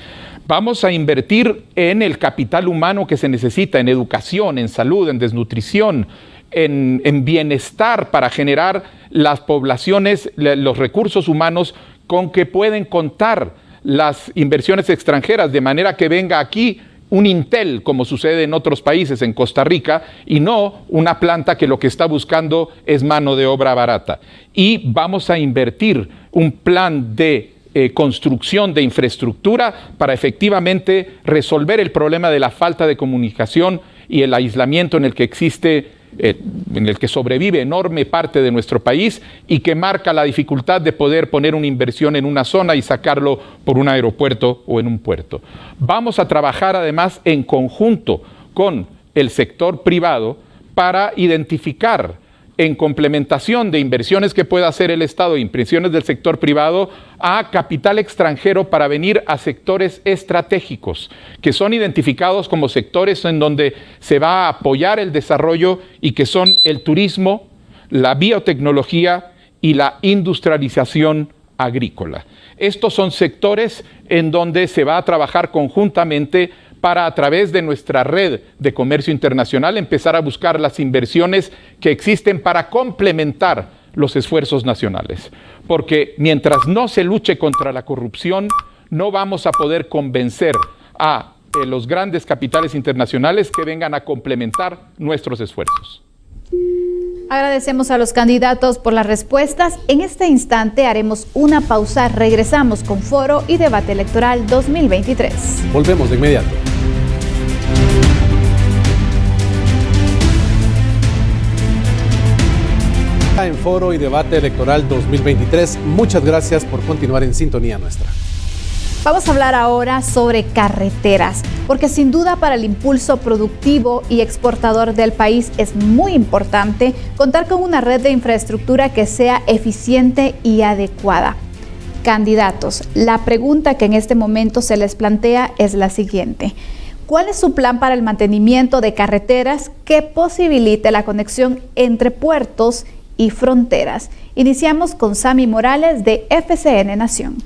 S7: Vamos a invertir en el capital humano que se necesita, en educación, en salud, en desnutrición, en bienestar para generar las poblaciones, los recursos humanos con que pueden contar las inversiones extranjeras, de manera que venga aquí un Intel, como sucede en otros países, en Costa Rica, y no una planta que lo que está buscando es mano de obra barata. Y vamos a invertir un plan de construcción de infraestructura para efectivamente resolver el problema de la falta de comunicación y el aislamiento en el que existe, en el que sobrevive enorme parte de nuestro país y que marca la dificultad de poder poner una inversión en una zona y sacarlo por un aeropuerto o en un puerto. Vamos a trabajar además en conjunto con el sector privado para identificar, en complementación de inversiones que pueda hacer el Estado e inversiones del sector privado, a capital extranjero para venir a sectores estratégicos, que son identificados como sectores en donde se va a apoyar el desarrollo y que son el turismo, la biotecnología y la industrialización agrícola. Estos son sectores en donde se va a trabajar conjuntamente para, a través de nuestra red de comercio internacional, empezar a buscar las inversiones que existen para complementar los esfuerzos nacionales. Porque mientras no se luche contra la corrupción, no vamos a poder convencer a los grandes capitales internacionales que vengan a complementar nuestros esfuerzos.
S1: Agradecemos a los candidatos por las respuestas. En este instante haremos una pausa. Regresamos con Foro y Debate Electoral 2023.
S2: Volvemos de inmediato. En Foro y Debate Electoral 2023, muchas gracias por continuar en sintonía nuestra.
S1: Vamos a hablar ahora sobre carreteras, porque sin duda para el impulso productivo y exportador del país es muy importante contar con una red de infraestructura que sea eficiente y adecuada. Candidatos, la pregunta que en este momento se les plantea es la siguiente: ¿cuál es su plan para el mantenimiento de carreteras que posibilite la conexión entre puertos y fronteras? Iniciamos con Sammy Morales de FCN Nación.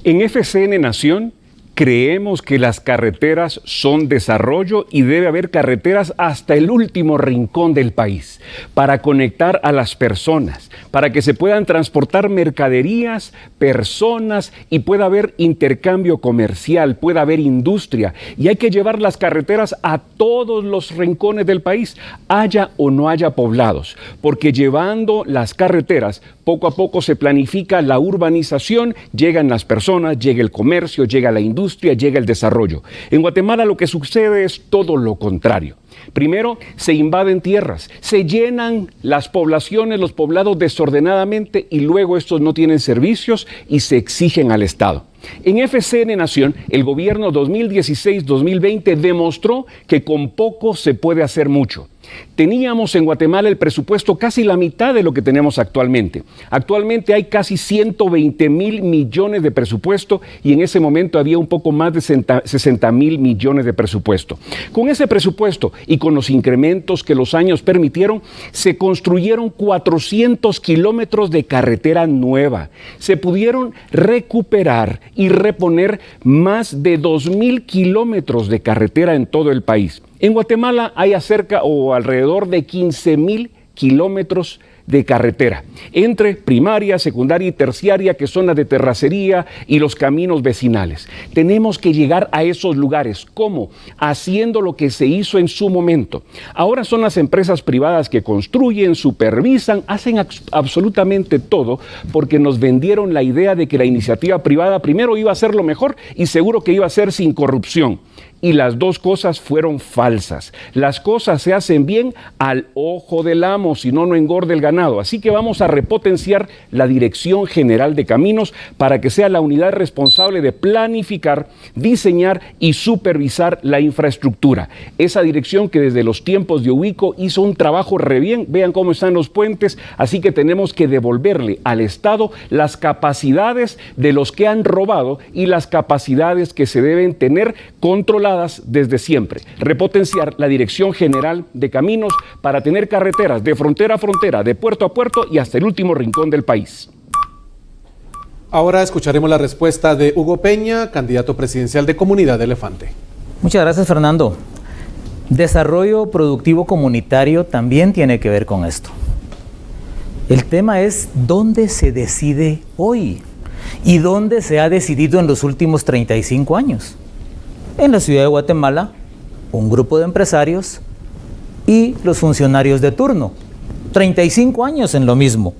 S4: En FCN Nación Creemos que las carreteras son desarrollo y debe haber carreteras hasta el último rincón del país para conectar a las personas, para que se puedan transportar mercaderías, personas y pueda haber intercambio comercial, pueda haber industria. Y hay que llevar las carreteras a todos los rincones del país, haya o no haya poblados, porque llevando las carreteras, poco a poco se planifica la urbanización, llegan las personas, llega el comercio, llega la industria, llega el desarrollo. En Guatemala lo que sucede es todo lo contrario. Primero, se invaden tierras, se llenan las poblaciones, los poblados desordenadamente y luego estos no tienen servicios y se exigen al Estado. En FCN Nación, el gobierno 2016-2020 demostró que con poco se puede hacer mucho. Teníamos en Guatemala el presupuesto casi la mitad de lo que tenemos actualmente. Actualmente hay casi 120,000 millones de presupuesto y en ese momento había un poco más de 60,000 millones de presupuesto. Con ese presupuesto y con los incrementos que los años permitieron, se construyeron 400 kilómetros de carretera nueva. Se pudieron recuperar y reponer más de 2,000 kilómetros de carretera en todo el país. En Guatemala hay alrededor de 15,000 kilómetros de carretera, entre primaria, secundaria y terciaria, que son las de terracería y los caminos vecinales. Tenemos que llegar a esos lugares. ¿Cómo? Haciendo lo que se hizo en su momento. Ahora son las empresas privadas que construyen, supervisan, hacen absolutamente todo, porque nos vendieron la idea de que la iniciativa privada primero iba a ser lo mejor y seguro que iba a ser sin corrupción. Y las dos cosas fueron falsas. Las cosas se hacen bien al ojo del amo, si no, no engorde el ganado. Así que vamos a repotenciar la Dirección General de Caminos para que sea la unidad responsable de planificar, diseñar y supervisar la infraestructura. Esa dirección que desde los tiempos de Ubico hizo un trabajo re bien. Vean cómo están los puentes. Así que tenemos que devolverle al Estado las capacidades de los que han robado y las capacidades que se deben tener controladas desde siempre. Repotenciar la Dirección General de Caminos para tener carreteras de frontera a frontera, de puerto a puerto y hasta el último rincón del país.
S2: Ahora escucharemos la respuesta de Hugo Peña, candidato presidencial de Comunidad Elefante.
S5: Muchas gracias, Fernando. Desarrollo productivo comunitario también tiene que ver con esto. El tema es dónde se decide hoy y dónde se ha decidido en los últimos 35 años. En la ciudad de Guatemala, un grupo de empresarios y los funcionarios de turno. 35 años en lo mismo.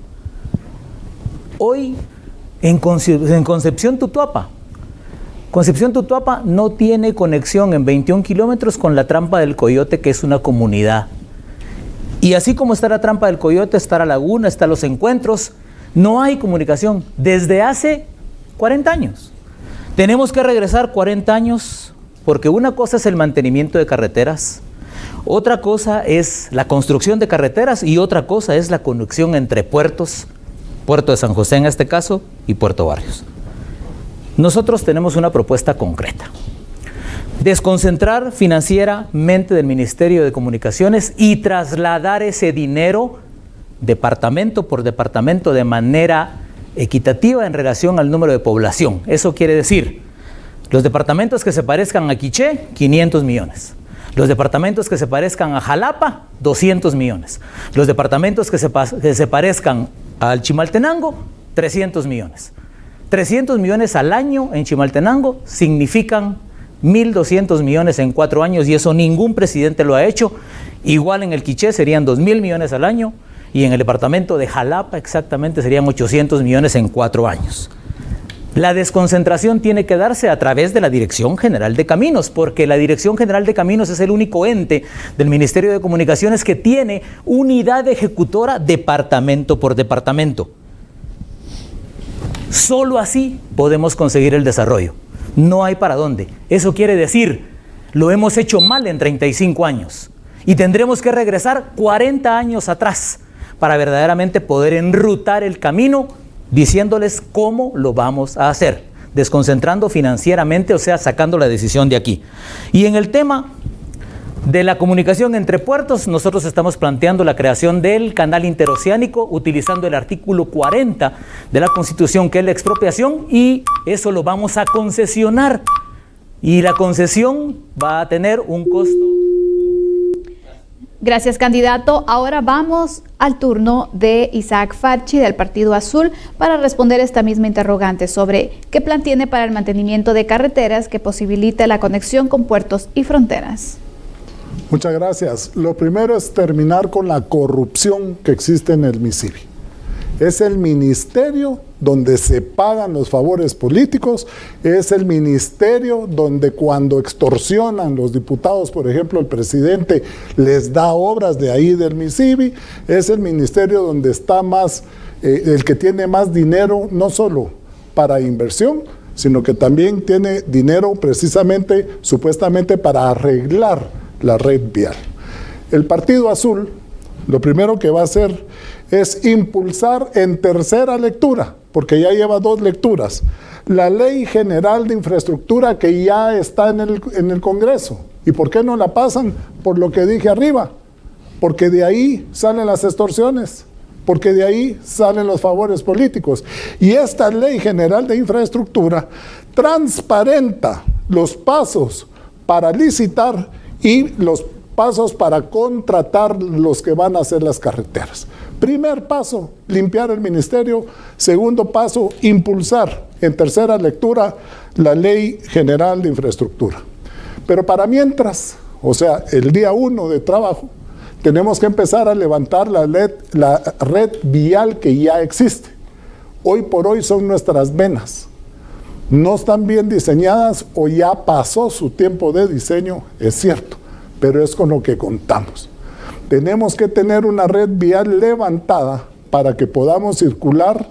S5: Hoy, en Concepción Tutuapa. Concepción Tutuapa no tiene conexión en 21 kilómetros con la Trampa del Coyote, que es una comunidad. Y así como está la Trampa del Coyote, está la laguna, están los encuentros, no hay comunicación desde hace 40 años. Tenemos que regresar 40 años. Porque una cosa es el mantenimiento de carreteras, otra cosa es la construcción de carreteras y otra cosa es la conexión entre puertos, Puerto de San José en este caso y Puerto Barrios. Nosotros tenemos una propuesta concreta. Desconcentrar financieramente del Ministerio de Comunicaciones y trasladar ese dinero departamento por departamento de manera equitativa en relación al número de población. Eso quiere decir, los departamentos que se parezcan a Quiché, 500 millones. Los departamentos que se parezcan a Jalapa, 200 millones. Los departamentos que se parezcan al Chimaltenango, 300 millones. 300 millones al año en Chimaltenango significan 1,200 millones en 4 años y eso ningún presidente lo ha hecho. Igual en el Quiché serían 2,000 millones al año y en el departamento de Jalapa exactamente serían 800 millones en 4 años. La desconcentración tiene que darse a través de la Dirección General de Caminos, porque la Dirección General de Caminos es el único ente del Ministerio de Comunicaciones que tiene unidad ejecutora departamento por departamento. Solo así podemos conseguir el desarrollo. No hay para dónde. Eso quiere decir, lo hemos hecho mal en 35 años y tendremos que regresar 40 años atrás para verdaderamente poder enrutar el camino diciéndoles cómo lo vamos a hacer, desconcentrando financieramente, o sea, sacando la decisión de aquí. Y en el tema de la comunicación entre puertos, nosotros estamos planteando la creación del canal interoceánico utilizando el artículo 40 de la Constitución, que es la expropiación, y eso lo vamos a concesionar Y la concesión va a tener un costo.
S1: Gracias, candidato. Ahora vamos al turno de Isaac Farchi del Partido Azul para responder esta misma interrogante sobre qué plan tiene para el mantenimiento de carreteras que posibilite la conexión con puertos y fronteras.
S3: Muchas gracias. Lo primero es terminar con la corrupción que existe en el MISIBI. Es el ministerio donde se pagan los favores políticos, es el ministerio donde cuando extorsionan los diputados, por ejemplo, el presidente les da obras de ahí del MISIBI, es el ministerio donde está más, el que tiene más dinero, no solo para inversión, sino que también tiene dinero precisamente, supuestamente, para arreglar la red vial. El Partido Azul, lo primero que va a hacer es impulsar en tercera lectura, porque ya lleva 2 lecturas, la Ley General de Infraestructura que ya está en el Congreso. ¿Y por qué no la pasan? Por lo que dije arriba, porque de ahí salen las extorsiones, porque de ahí salen los favores políticos. Y esta Ley General de Infraestructura transparenta los pasos para licitar y los pasos para contratar los que van a hacer las carreteras. Primer paso, limpiar el ministerio. Segundo paso, impulsar en tercera lectura la Ley General de Infraestructura. Pero para mientras, o sea, el día 1 de trabajo, tenemos que empezar a levantar la red vial que ya existe. Hoy por hoy son nuestras venas. No están bien diseñadas o ya pasó su tiempo de diseño, es cierto, pero es con lo que contamos. Tenemos que tener una red vial levantada para que podamos circular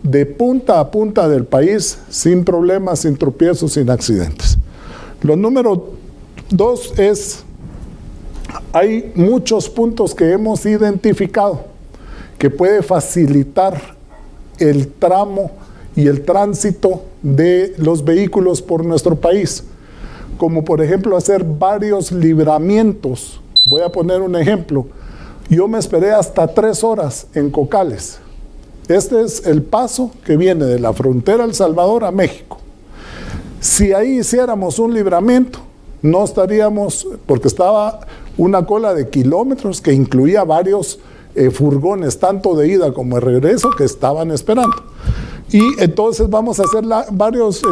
S3: de punta a punta del país sin problemas, sin tropiezos, sin accidentes. Lo número 2 es, hay muchos puntos que hemos identificado que puede facilitar el tramo y el tránsito de los vehículos por nuestro país, como por ejemplo hacer varios libramientos. Voy a poner un ejemplo. Yo me esperé hasta 3 horas en Cocales. Este es el paso que viene de la frontera El Salvador a México. Si ahí hiciéramos un libramiento, no estaríamos, porque estaba una cola de kilómetros que incluía varios furgones, tanto de ida como de regreso, que estaban esperando. Y entonces vamos a hacer varios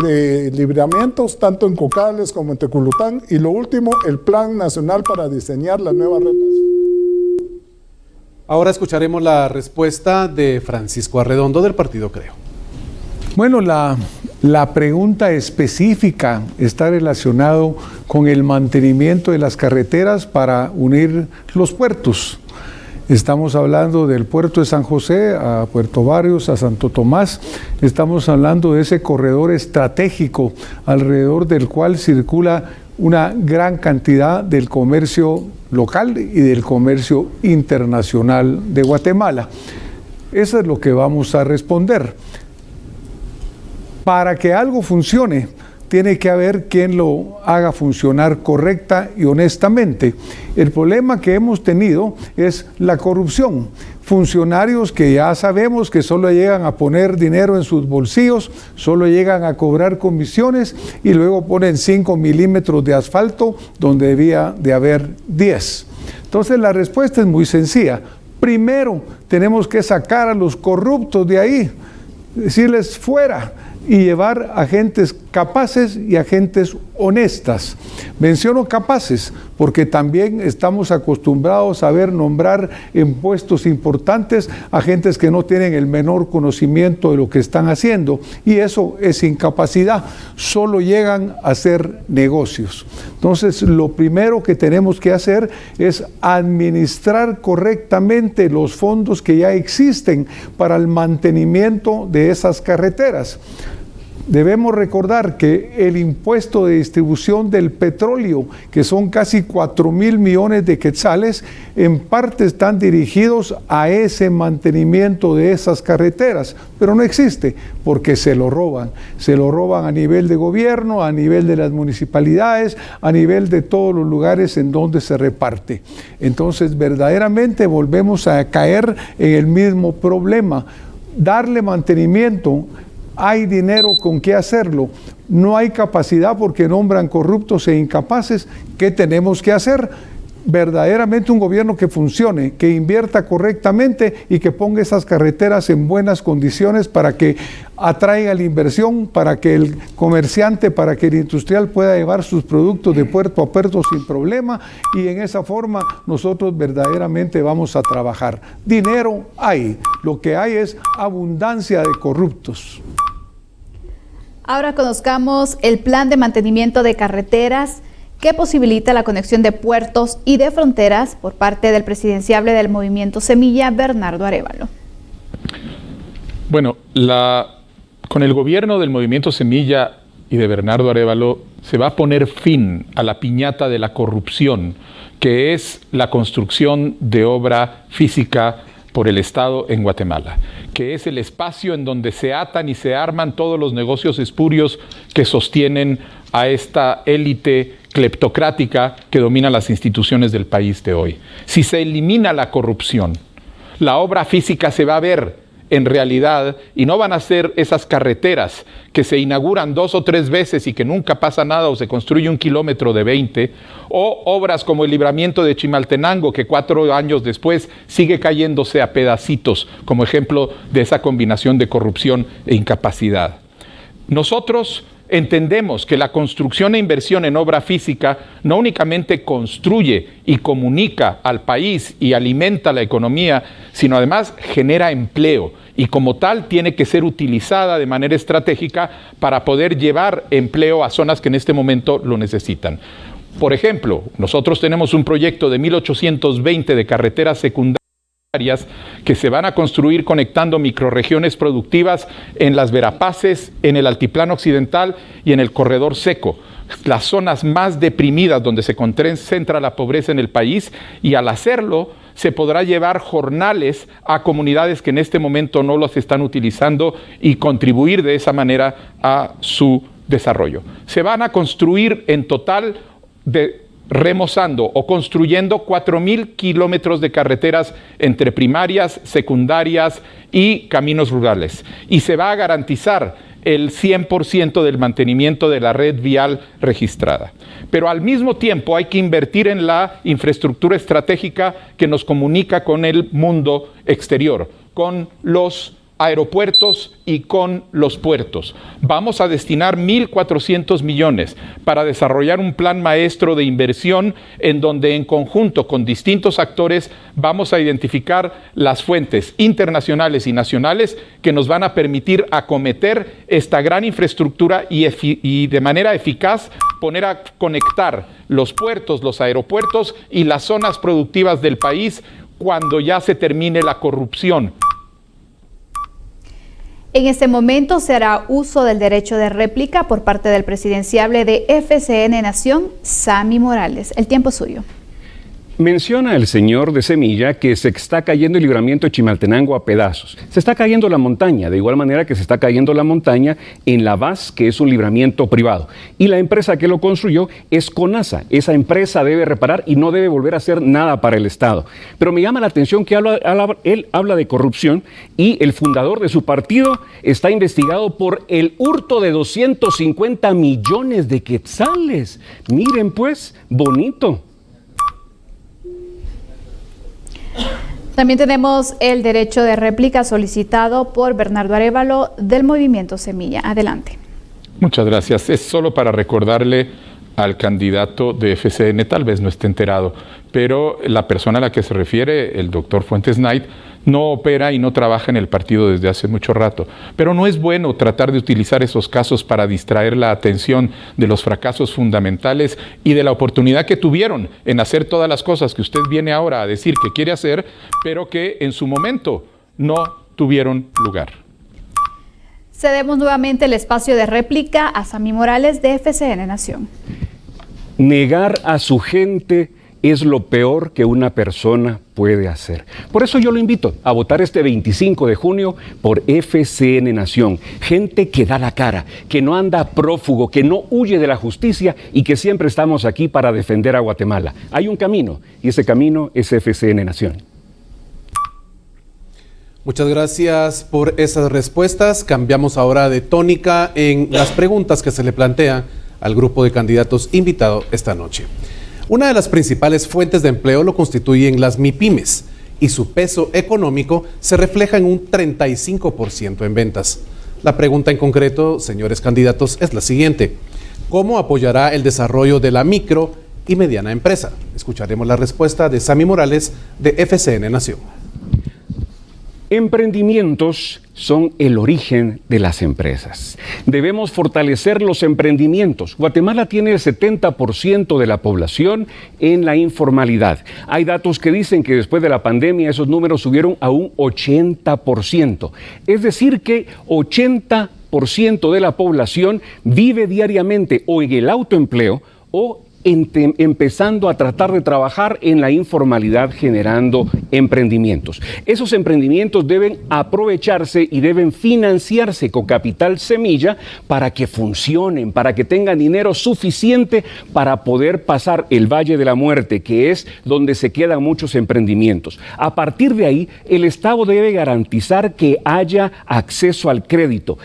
S3: libramientos, tanto en Cocales como en Teculután. Y lo último, el Plan Nacional para diseñar la nueva red.
S2: Ahora escucharemos la respuesta de Francisco Arredondo del Partido Creo.
S6: Bueno, la pregunta específica está relacionado con el mantenimiento de las carreteras para unir los puertos. Estamos hablando del puerto de San José a Puerto Barrios, a Santo Tomás. Estamos hablando de ese corredor estratégico alrededor del cual circula una gran cantidad del comercio local y del comercio internacional de Guatemala. Eso es lo que vamos a responder. Para que algo funcione, tiene que haber quien lo haga funcionar correcta y honestamente. El problema que hemos tenido es la corrupción. Funcionarios que ya sabemos que solo llegan a poner dinero en sus bolsillos, solo llegan a cobrar comisiones y luego ponen 5 milímetros de asfalto donde debía de haber 10. Entonces la respuesta es muy sencilla. Primero tenemos que sacar a los corruptos de ahí, decirles fuera, y llevar a gentes capaces y a gentes honestas. Menciono capaces porque también estamos acostumbrados a ver nombrar en puestos importantes a gentes que no tienen el menor conocimiento de lo que están haciendo, y eso es incapacidad, solo llegan a hacer negocios. Entonces, lo primero que tenemos que hacer es administrar correctamente los fondos que ya existen para el mantenimiento de esas carreteras. Debemos recordar que el impuesto de distribución del petróleo, que son casi 4,000 millones de quetzales, en parte están dirigidos a ese mantenimiento de esas carreteras, pero no existe porque se lo roban. Se lo roban a nivel de gobierno, a nivel de las municipalidades, a nivel de todos los lugares en donde se reparte. Entonces, verdaderamente volvemos a caer en el mismo problema. Darle mantenimiento hay dinero con qué hacerlo. No hay capacidad porque nombran corruptos e incapaces. ¿Qué tenemos que hacer? Verdaderamente un gobierno que funcione, que invierta correctamente y que ponga esas carreteras en buenas condiciones para que atraiga la inversión, para que el comerciante, para que el industrial pueda llevar sus productos de puerto a puerto sin problema, y en esa forma nosotros verdaderamente vamos a trabajar. Dinero hay, lo que hay es abundancia de corruptos.
S1: Ahora conozcamos el plan de mantenimiento de carreteras que posibilita la conexión de puertos y de fronteras por parte del presidenciable del Movimiento Semilla, Bernardo Arévalo.
S7: Bueno, con el gobierno del Movimiento Semilla y de Bernardo Arévalo se va a poner fin a la piñata de la corrupción, que es la construcción de obra física por el Estado en Guatemala, que es el espacio en donde se atan y se arman todos los negocios espurios que sostienen a esta élite cleptocrática que domina las instituciones del país de hoy. Si se elimina la corrupción, la obra física se va a ver en realidad y no van a ser esas carreteras que se inauguran 2 o 3 veces y que nunca pasa nada o se construye 1 kilómetro de 20, o obras como el libramiento de Chimaltenango que 4 años después sigue cayéndose a pedacitos como ejemplo de esa combinación de corrupción e incapacidad. Nosotros entendemos que la construcción e inversión en obra física no únicamente construye y comunica al país y alimenta la economía, sino además genera empleo y como tal tiene que ser utilizada de manera estratégica para poder llevar empleo a zonas que en este momento lo necesitan. Por ejemplo, nosotros tenemos un proyecto de 1820 de carreteras secundarias que se van a construir conectando microrregiones productivas en las Verapaces, en el Altiplano Occidental y en el Corredor Seco, las zonas más deprimidas donde se concentra la pobreza en el país, y al hacerlo se podrá llevar jornales a comunidades que en este momento no los están utilizando y contribuir de esa manera a su desarrollo. Se van a construir en total remozando o construyendo 4,000 kilómetros de carreteras entre primarias, secundarias y caminos rurales. Y se va a garantizar el 100% del mantenimiento de la red vial registrada. Pero al mismo tiempo hay que invertir en la infraestructura estratégica que nos comunica con el mundo exterior, con los aeropuertos y con los puertos. Vamos a destinar 1.400 millones para desarrollar un plan maestro de inversión en donde en conjunto con distintos actores vamos a identificar las fuentes internacionales y nacionales que nos van a permitir acometer esta gran infraestructura y de manera eficaz poner a conectar los puertos, los aeropuertos y las zonas productivas del país cuando ya se termine la corrupción.
S1: En este momento se hará uso del derecho de réplica por parte del presidenciable de FCN Nación, Sammy Morales. El tiempo es suyo.
S4: Menciona el señor de Semilla que se está cayendo el libramiento de Chimaltenango a pedazos. Se está cayendo la montaña, de igual manera que se está cayendo la montaña en La Vaz, que es un libramiento privado. Y la empresa que lo construyó es CONASA. Esa empresa debe reparar y no debe volver a hacer nada para el Estado. Pero me llama la atención que él habla de corrupción y el fundador de su partido está investigado por el hurto de 250 millones de quetzales. Miren pues, bonito.
S1: También tenemos el derecho de réplica solicitado por Bernardo Arévalo del Movimiento Semilla. Adelante.
S7: Muchas gracias. Es solo para recordarle al candidato de FCN, tal vez no esté enterado, pero la persona a la que se refiere, el doctor Fuentes Knight, no opera y no trabaja en el partido desde hace mucho rato. Pero no es bueno tratar de utilizar esos casos para distraer la atención de los fracasos fundamentales y de la oportunidad que tuvieron en hacer todas las cosas que usted viene ahora a decir que quiere hacer, pero que en su momento no tuvieron lugar.
S1: Cedemos nuevamente el espacio de réplica a Sammy Morales de FCN Nación.
S4: Negar a su gente es lo peor que una persona puede hacer. Por eso yo lo invito a votar este 25 de junio por FCN Nación. Gente que da la cara, que no anda prófugo, que no huye de la justicia y que siempre estamos aquí para defender a Guatemala. Hay un camino y ese camino es FCN Nación.
S2: Muchas gracias por esas respuestas. Cambiamos ahora de tónica en las preguntas que se le plantea al grupo de candidatos invitado esta noche. Una de las principales fuentes de empleo lo constituyen las MIPYMES y su peso económico se refleja en un 35% en ventas. La pregunta en concreto, señores candidatos, es la siguiente: ¿cómo apoyará el desarrollo de la micro y mediana empresa? Escucharemos la respuesta de Sammy Morales de FCN Nación.
S4: Emprendimientos son el origen de las empresas. Debemos fortalecer los emprendimientos. Guatemala tiene el 70% de la población en la informalidad. Hay datos que dicen que después de la pandemia esos números subieron a un 80%. Es decir que 80% de la población vive diariamente o en el autoempleo o empezando a tratar de trabajar en la informalidad generando emprendimientos. Esos emprendimientos deben aprovecharse y deben financiarse con capital semilla para que funcionen, para que tengan dinero suficiente para poder pasar el Valle de la Muerte, que es donde se quedan muchos emprendimientos. A partir de ahí, el Estado debe garantizar que haya acceso al crédito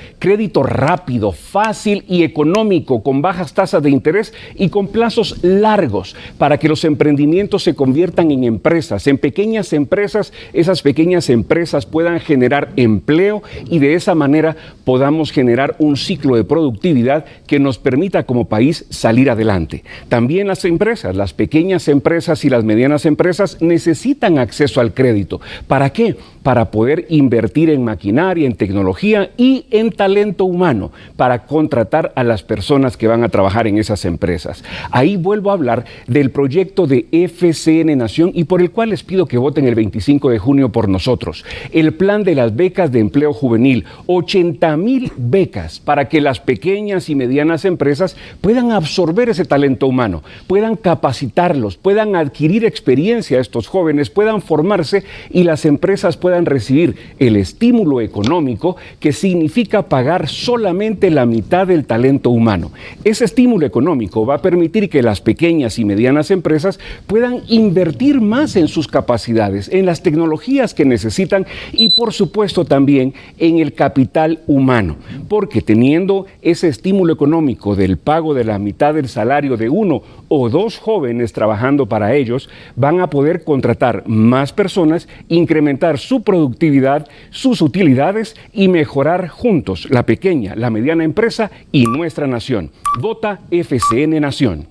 S4: rápido, fácil y económico, con bajas tasas de interés y con plazos largos, para que los emprendimientos se conviertan en empresas, en pequeñas empresas. Esas pequeñas empresas puedan generar empleo y de esa manera podamos generar un ciclo de productividad que nos permita como país salir adelante. También las empresas, las pequeñas empresas y las medianas empresas necesitan acceso al crédito. ¿Para qué? Para poder invertir en maquinaria, en tecnología y en talento humano, para contratar a las personas que van a trabajar en esas empresas. Ahí vuelvo a hablar del proyecto de FCN Nación y por el cual les pido que voten el 25 de junio por nosotros. El plan de las becas de empleo juvenil, 80,000 becas para que las pequeñas y medianas empresas puedan absorber ese talento humano, puedan capacitarlos, puedan adquirir experiencia a estos jóvenes, puedan formarse y las empresas puedan recibir el estímulo económico que significa pagar solamente la mitad del talento humano. Ese estímulo económico va a permitir que las pequeñas y medianas empresas puedan invertir más en sus capacidades, en las tecnologías que necesitan y por supuesto también en el capital humano, porque teniendo ese estímulo económico del pago de la mitad del salario de 1 o 2 jóvenes trabajando para ellos, van a poder contratar más personas, incrementar su productividad, sus utilidades y mejorar juntos la pequeña, la mediana empresa y nuestra nación. Vota FCN Nación.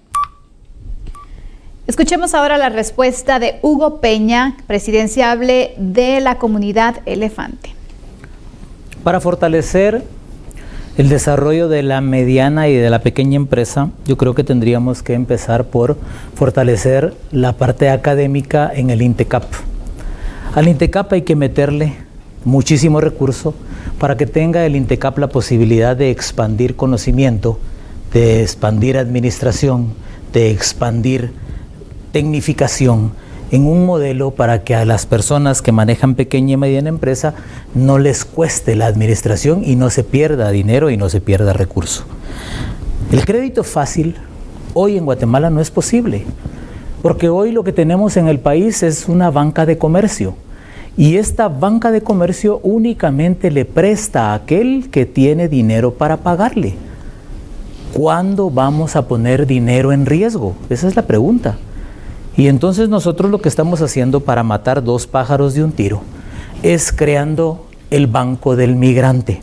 S1: Escuchemos ahora la respuesta de Hugo Peña, presidenciable de la comunidad Elefante.
S5: Para fortalecer el desarrollo de la mediana y de la pequeña empresa, yo creo que tendríamos que empezar por fortalecer la parte académica en el INTECAP. Al INTECAP hay que meterle muchísimo recurso para que tenga el INTECAP la posibilidad de expandir conocimiento, de expandir administración, de expandir tecnificación en un modelo para que a las personas que manejan pequeña y mediana empresa no les cueste la administración y no se pierda dinero y no se pierda recurso. El crédito fácil hoy en Guatemala no es posible, porque hoy lo que tenemos en el país es una banca de comercio y esta banca de comercio únicamente le presta a aquel que tiene dinero para pagarle. ¿Cuándo vamos a poner dinero en riesgo? Esa es la pregunta. Y entonces nosotros lo que estamos haciendo para matar 2 pájaros de un tiro es creando el Banco del Migrante.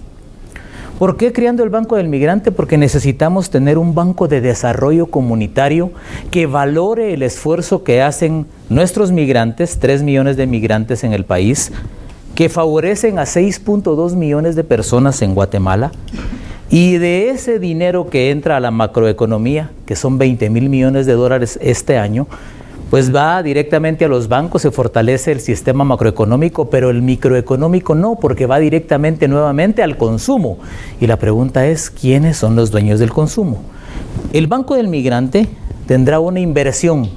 S5: ¿Por qué creando el Banco del Migrante? Porque necesitamos tener un banco de desarrollo comunitario que valore el esfuerzo que hacen nuestros migrantes, 3 millones de migrantes en el país, que favorecen a 6.2 millones de personas en Guatemala. Y de ese dinero que entra a la macroeconomía, que son 20,000 millones de dólares este año, pues va directamente a los bancos, se fortalece el sistema macroeconómico, pero el microeconómico no, porque va directamente nuevamente al consumo. Y la pregunta es, ¿quiénes son los dueños del consumo? El Banco del Migrante tendrá una inversión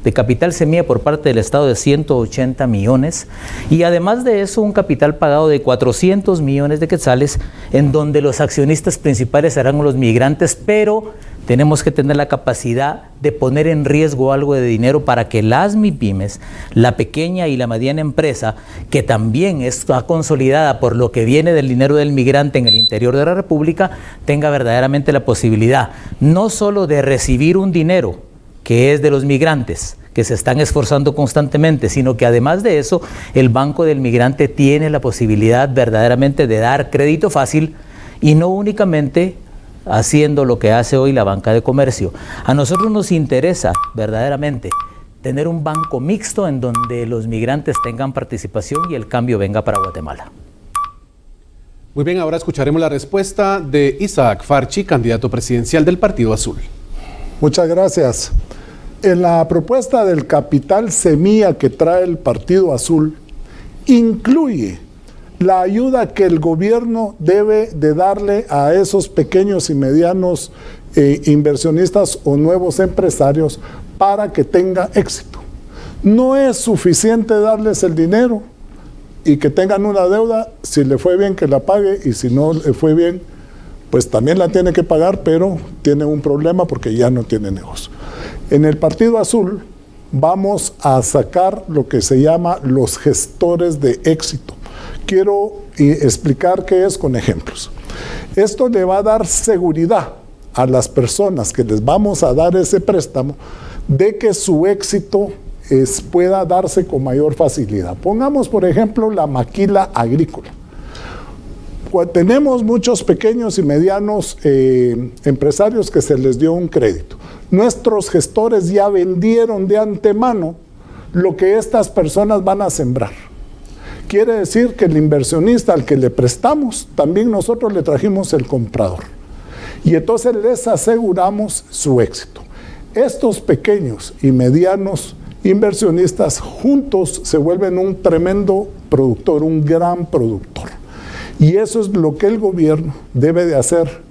S5: de capital semilla por parte del Estado de 180 millones y además de eso un capital pagado de 400 millones de quetzales en donde los accionistas principales serán los migrantes, pero tenemos que tener la capacidad de poner en riesgo algo de dinero para que las MIPYMES, la pequeña y la mediana empresa, que también está consolidada por lo que viene del dinero del migrante en el interior de la República, tenga verdaderamente la posibilidad no solo de recibir un dinero que es de los migrantes, que se están esforzando constantemente, sino que además de eso, el Banco del Migrante tiene la posibilidad verdaderamente de dar crédito fácil y no únicamente haciendo lo que hace hoy la banca de comercio. A nosotros nos interesa verdaderamente tener un banco mixto en donde los migrantes tengan participación y el cambio venga para Guatemala.
S2: Muy bien, ahora escucharemos la respuesta de Isaac Farchi, candidato presidencial del Partido Azul.
S3: Muchas gracias. En la propuesta del capital semilla que trae el Partido Azul, incluye la ayuda que el gobierno debe de darle a esos pequeños y medianos inversionistas o nuevos empresarios para que tenga éxito. No es suficiente darles el dinero y que tengan una deuda, si le fue bien que la pague y si no le fue bien, pues también la tiene que pagar, pero tiene un problema porque ya no tiene negocio. En el Partido Azul vamos a sacar lo que se llama los gestores de éxito. Quiero explicar qué es con ejemplos. Esto le va a dar seguridad a las personas que les vamos a dar ese préstamo de que su éxito pueda darse con mayor facilidad. Pongamos, por ejemplo, la maquila agrícola. Tenemos muchos pequeños y medianos empresarios que se les dio un crédito. Nuestros gestores ya vendieron de antemano lo que estas personas van a sembrar. Quiere decir que el inversionista al que le prestamos, también nosotros le trajimos el comprador. Y entonces les aseguramos su éxito. Estos pequeños y medianos inversionistas juntos se vuelven un tremendo productor, un gran productor. Y eso es lo que el gobierno debe de hacer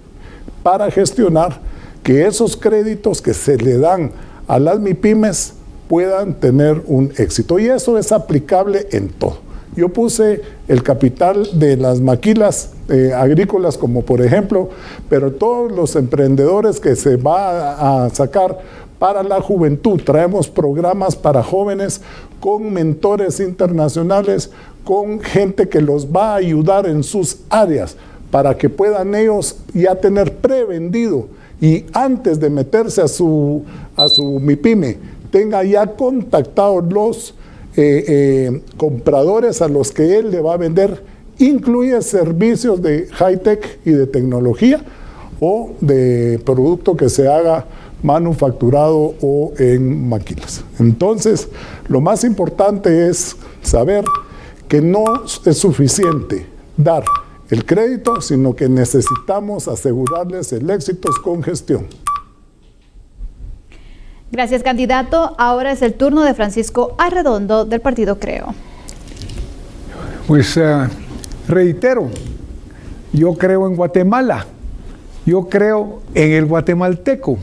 S3: para gestionar que esos créditos que se le dan a las MIPYMES puedan tener un éxito. Y eso es aplicable en todo. Yo puse el capital de las maquilas agrícolas como por ejemplo, pero todos los emprendedores que se va a sacar para la juventud, traemos programas para jóvenes con mentores internacionales, con gente que los va a ayudar en sus áreas para que puedan ellos ya tener prevendido y antes de meterse a su MIPYME tenga ya contactados los compradores a los que él le va a vender, incluye servicios de high-tech y de tecnología o de producto que se haga manufacturado o en maquilas. Entonces, lo más importante es saber que no es suficiente dar el crédito, sino que necesitamos asegurarles el éxito con gestión.
S1: Gracias, candidato. Ahora es el turno de Francisco Arredondo del Partido Creo.
S6: Pues reitero, yo creo en Guatemala, yo creo en el guatemalteco.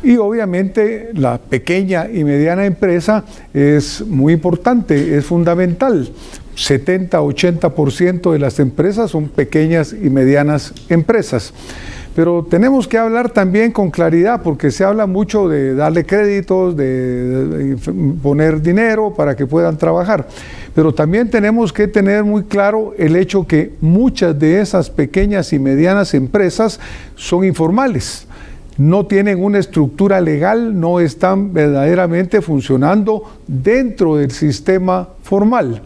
S6: Y obviamente la pequeña y mediana empresa es muy importante, es fundamental. 70-80% de las empresas son pequeñas y medianas empresas. Pero tenemos que hablar también con claridad, porque se habla mucho de darle créditos, de poner dinero para que puedan trabajar. Pero también tenemos que tener muy claro el hecho que muchas de esas pequeñas y medianas empresas son informales. No tienen una estructura legal, no están verdaderamente funcionando dentro del sistema formal.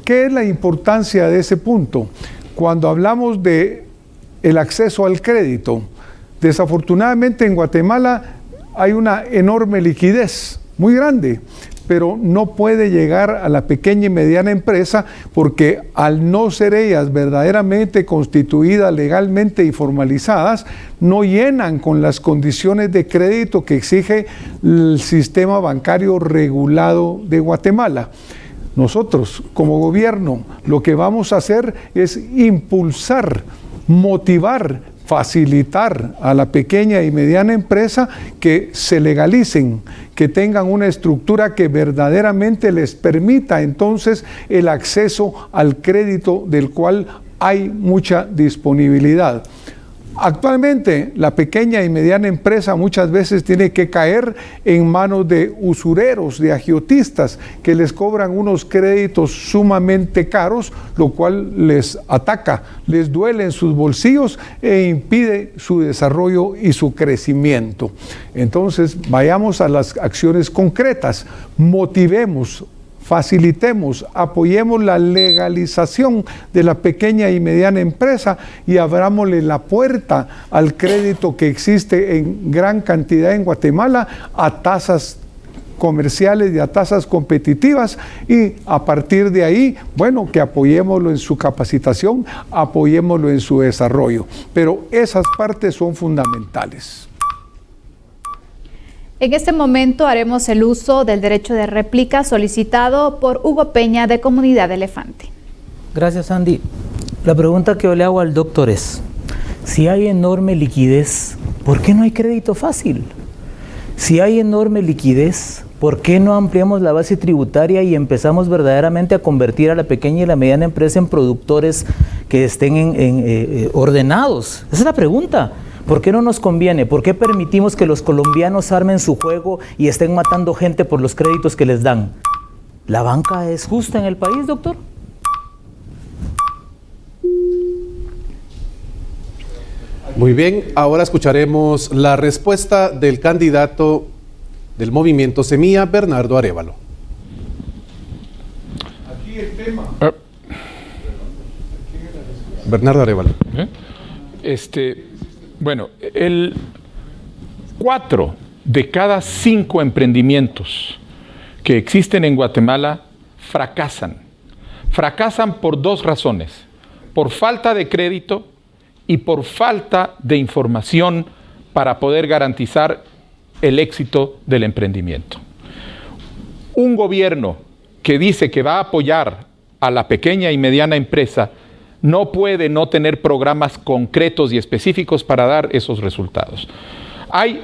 S6: ¿Qué es la importancia de ese punto? Cuando hablamos de el acceso al crédito, desafortunadamente en Guatemala hay una enorme liquidez, muy grande, pero no puede llegar a la pequeña y mediana empresa porque al no ser ellas verdaderamente constituidas legalmente y formalizadas, no llenan con las condiciones de crédito que exige el sistema bancario regulado de Guatemala. Nosotros, como gobierno, lo que vamos a hacer es impulsar, motivar, facilitar a la pequeña y mediana empresa que se legalicen, que tengan una estructura que verdaderamente les permita entonces el acceso al crédito del cual hay mucha disponibilidad. Actualmente, la pequeña y mediana empresa muchas veces tiene que caer en manos de usureros, de agiotistas, que les cobran unos créditos sumamente caros, lo cual les ataca, les duele en sus bolsillos e impide su desarrollo y su crecimiento. Entonces, vayamos a las acciones concretas, motivemos, facilitemos, apoyemos la legalización de la pequeña y mediana empresa y abrámosle la puerta al crédito que existe en gran cantidad en Guatemala a tasas comerciales y a tasas competitivas, y a partir de ahí, bueno, que apoyémoslo en su capacitación, apoyémoslo en su desarrollo. Pero esas partes son fundamentales.
S1: En este momento haremos el uso del derecho de réplica solicitado por Hugo Peña de Comunidad Elefante.
S5: Gracias, Andy. La pregunta que yo le hago al doctor es, si hay enorme liquidez, ¿por qué no hay crédito fácil? Si hay enorme liquidez, ¿por qué no ampliamos la base tributaria y empezamos verdaderamente a convertir a la pequeña y la mediana empresa en productores que estén ordenados? Esa es la pregunta. ¿Por qué no nos conviene? ¿Por qué permitimos que los colombianos armen su juego y estén matando gente por los créditos que les dan? ¿La banca es justa en el país, doctor?
S2: Muy bien, ahora escucharemos la respuesta del candidato del Movimiento Semilla, Bernardo Arévalo.
S6: Aquí el tema.
S2: Bernardo Arévalo.
S7: Bueno, 4 de cada 5 emprendimientos que existen en Guatemala fracasan. Fracasan por 2 razones: por falta de crédito y por falta de información para poder garantizar el éxito del emprendimiento. Un gobierno que dice que va a apoyar a la pequeña y mediana empresa no puede no tener programas concretos y específicos para dar esos resultados. Hay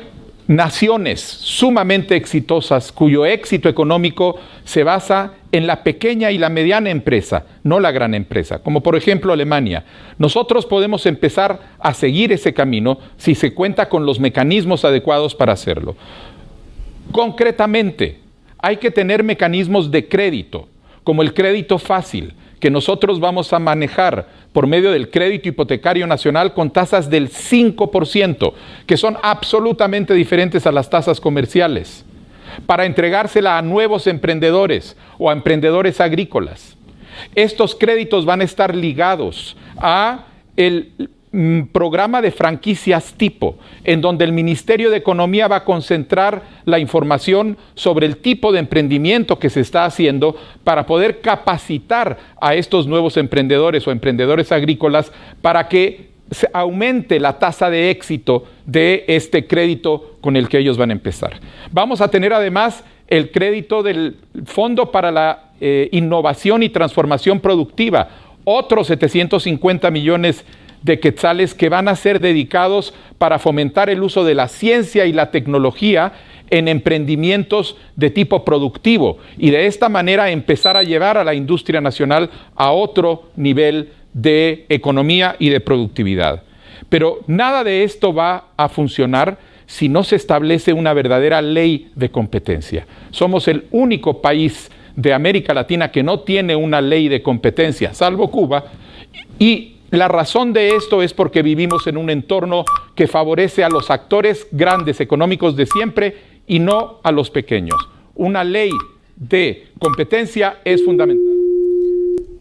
S7: naciones sumamente exitosas cuyo éxito económico se basa en la pequeña y la mediana empresa, no la gran empresa, como por ejemplo Alemania. Nosotros podemos empezar a seguir ese camino si se cuenta con los mecanismos adecuados para hacerlo. Concretamente, hay que tener mecanismos de crédito, como el crédito fácil, que nosotros vamos a manejar por medio del crédito hipotecario nacional con tasas del 5%, que son absolutamente diferentes a las tasas comerciales, para entregársela a nuevos emprendedores o a emprendedores agrícolas. Estos créditos van a estar ligados a el programa de franquicias tipo, en donde el Ministerio de Economía va a concentrar la información sobre el tipo de emprendimiento que se está haciendo para poder capacitar a estos nuevos emprendedores o emprendedores agrícolas para que se aumente la tasa de éxito de este crédito con el que ellos van a empezar. Vamos a tener además el crédito del Fondo para la Innovación y Transformación Productiva, otros 750 millones de quetzales que van a ser dedicados para fomentar el uso de la ciencia y la tecnología en emprendimientos de tipo productivo y de esta manera empezar a llevar a la industria nacional a otro nivel de economía y de productividad. Pero nada de esto va a funcionar si no se establece una verdadera ley de competencia. Somos el único país de América Latina que no tiene una ley de competencia, salvo Cuba, y la razón de esto es porque vivimos en un entorno que favorece a los actores grandes económicos de siempre y no a los pequeños. Una ley de competencia es fundamental.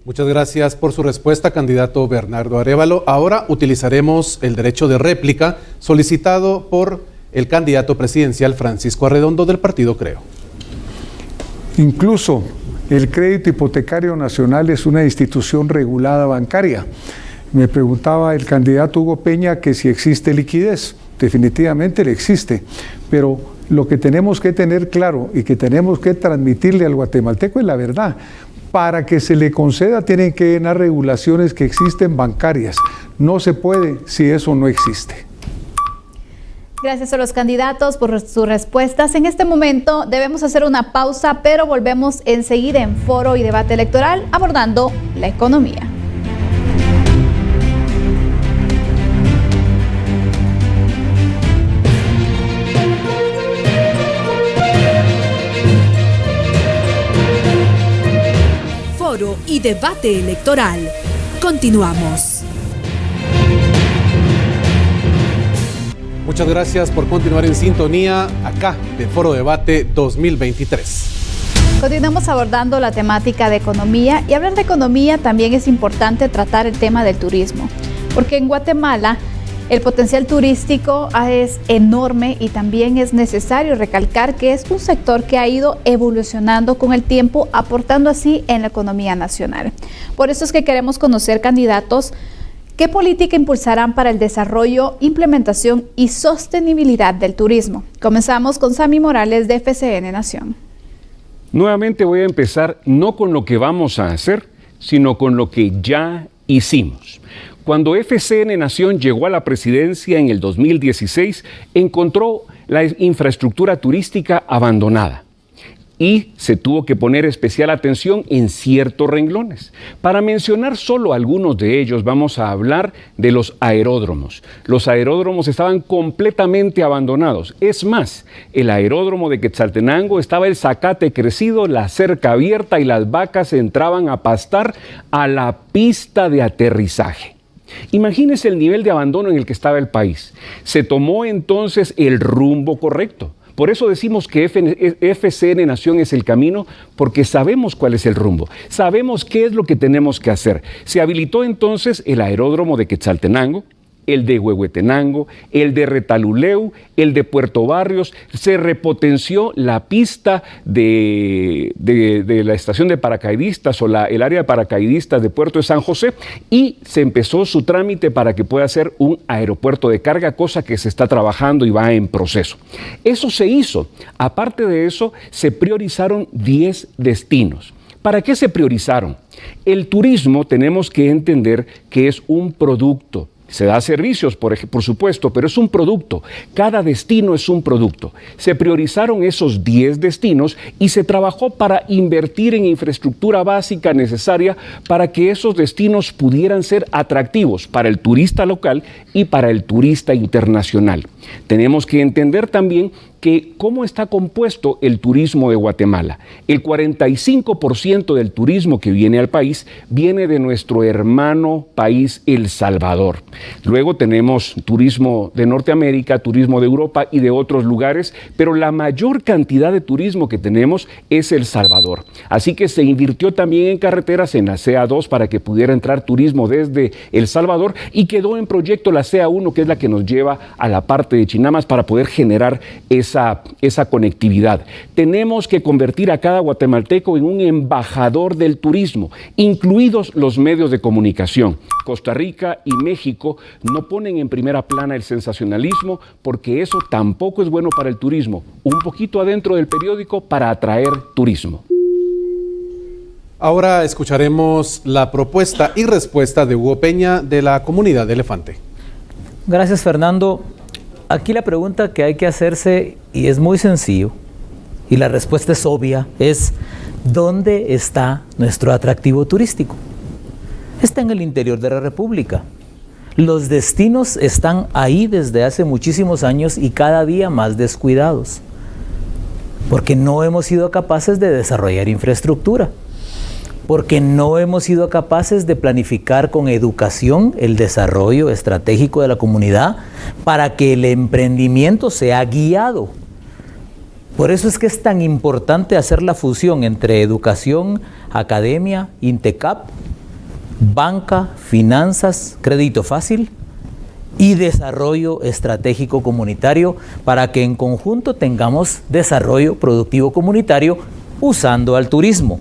S2: Muchas gracias por su respuesta, candidato Bernardo Arévalo. Ahora utilizaremos el derecho de réplica solicitado por el candidato presidencial Francisco Arredondo del partido Creo.
S6: Incluso el crédito hipotecario nacional es una institución regulada bancaria. Me preguntaba el candidato Hugo Peña que si existe liquidez. Definitivamente le existe, pero lo que tenemos que tener claro y que tenemos que transmitirle al guatemalteco es la verdad. Para que se le conceda tienen que llenar regulaciones que existen bancarias. No se puede si eso no existe.
S1: Gracias a los candidatos por sus respuestas. En este momento debemos hacer una pausa, pero volvemos enseguida en Foro y Debate Electoral abordando la economía.
S8: Foro y Debate Electoral. Continuamos.
S2: Muchas gracias por continuar en sintonía acá de Foro Debate 2023.
S1: Continuamos abordando la temática de economía, y hablar de economía también es importante tratar el tema del turismo, porque en Guatemala el potencial turístico es enorme y también es necesario recalcar que es un sector que ha ido evolucionando con el tiempo, aportando así en la economía nacional. Por eso es que queremos conocer, candidatos, ¿qué política impulsarán para el desarrollo, implementación y sostenibilidad del turismo? Comenzamos con Sammy Morales de FCN Nación.
S4: Nuevamente voy a empezar no con lo que vamos a hacer, sino con lo que ya hicimos. Cuando FCN Nación llegó a la presidencia en el 2016, encontró la infraestructura turística abandonada y se tuvo que poner especial atención en ciertos renglones. Para mencionar solo algunos de ellos, vamos a hablar de los aeródromos. Los aeródromos estaban completamente abandonados. Es más, el aeródromo de Quetzaltenango estaba el zacate crecido, la cerca abierta y las vacas entraban a pastar a la pista de aterrizaje. Imagínense el nivel de abandono en el que estaba el país. Se tomó entonces el rumbo correcto. Por eso decimos que FCN Nación es el camino, porque sabemos cuál es el rumbo, sabemos qué es lo que tenemos que hacer. Se habilitó entonces el aeródromo de Quetzaltenango, el de Huehuetenango, el de Retaluleu, el de Puerto Barrios. Se repotenció la pista de la estación de paracaidistas o el área de paracaidistas de Puerto de San José, y se empezó su trámite para que pueda ser un aeropuerto de carga, cosa que se está trabajando y va en proceso. Eso se hizo. Aparte de eso, se priorizaron 10 destinos. ¿Para qué se priorizaron? El turismo, tenemos que entender que es un producto. Se da servicios, por supuesto, pero es un producto. Cada destino es un producto. Se priorizaron esos 10 destinos y se trabajó para invertir en infraestructura básica necesaria para que esos destinos pudieran ser atractivos para el turista local y para el turista internacional. Tenemos que entender también que cómo está compuesto el turismo de Guatemala. El 45% del turismo que viene al país viene de nuestro hermano país, El Salvador. Luego tenemos turismo de Norteamérica, turismo de Europa y de otros lugares, pero la mayor cantidad de turismo que tenemos es El Salvador. Así que se invirtió también en carreteras, en la CA2, para que pudiera entrar turismo desde El Salvador, y quedó en proyecto la CA1, que es la que nos lleva a la parte de Chinamas para poder generar esa conectividad. Tenemos que convertir a cada guatemalteco en un embajador del turismo, incluidos los medios de comunicación. Costa Rica y México no ponen en primera plana el sensacionalismo, porque eso tampoco es bueno para el turismo. Un poquito adentro del periódico para atraer turismo.
S2: Ahora escucharemos la propuesta y respuesta de Hugo Peña de la comunidad de Elefante.
S5: Gracias, Fernando. Aquí la pregunta que hay que hacerse, y es muy sencillo, y la respuesta es obvia, es ¿dónde está nuestro atractivo turístico? Está en el interior de la República. Los destinos están ahí desde hace muchísimos años y cada día más descuidados, porque no hemos sido capaces de desarrollar infraestructura, porque no hemos sido capaces de planificar con educación el desarrollo estratégico de la comunidad para que el emprendimiento sea guiado. Por eso es que es tan importante hacer la fusión entre educación, academia, INTECAP, banca, finanzas, crédito fácil y desarrollo estratégico comunitario, para que en conjunto tengamos desarrollo productivo comunitario usando al turismo.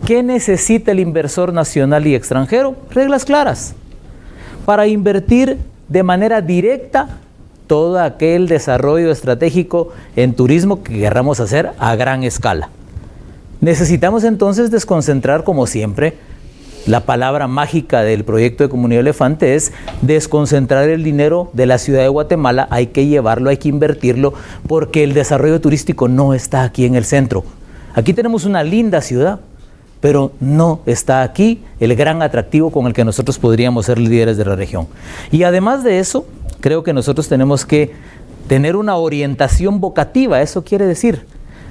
S5: ¿Qué necesita el inversor nacional y extranjero? Reglas claras para invertir de manera directa todo aquel desarrollo estratégico en turismo que queramos hacer a gran escala. Necesitamos entonces desconcentrar, como siempre. La palabra mágica del proyecto de Comunidad Elefante es desconcentrar el dinero de la ciudad de Guatemala. Hay que llevarlo, hay que invertirlo, porque el desarrollo turístico no está aquí en el centro. Aquí tenemos una linda ciudad, pero no está aquí el gran atractivo con el que nosotros podríamos ser líderes de la región. Y además de eso, creo que nosotros tenemos que tener una orientación vocativa. Eso quiere decir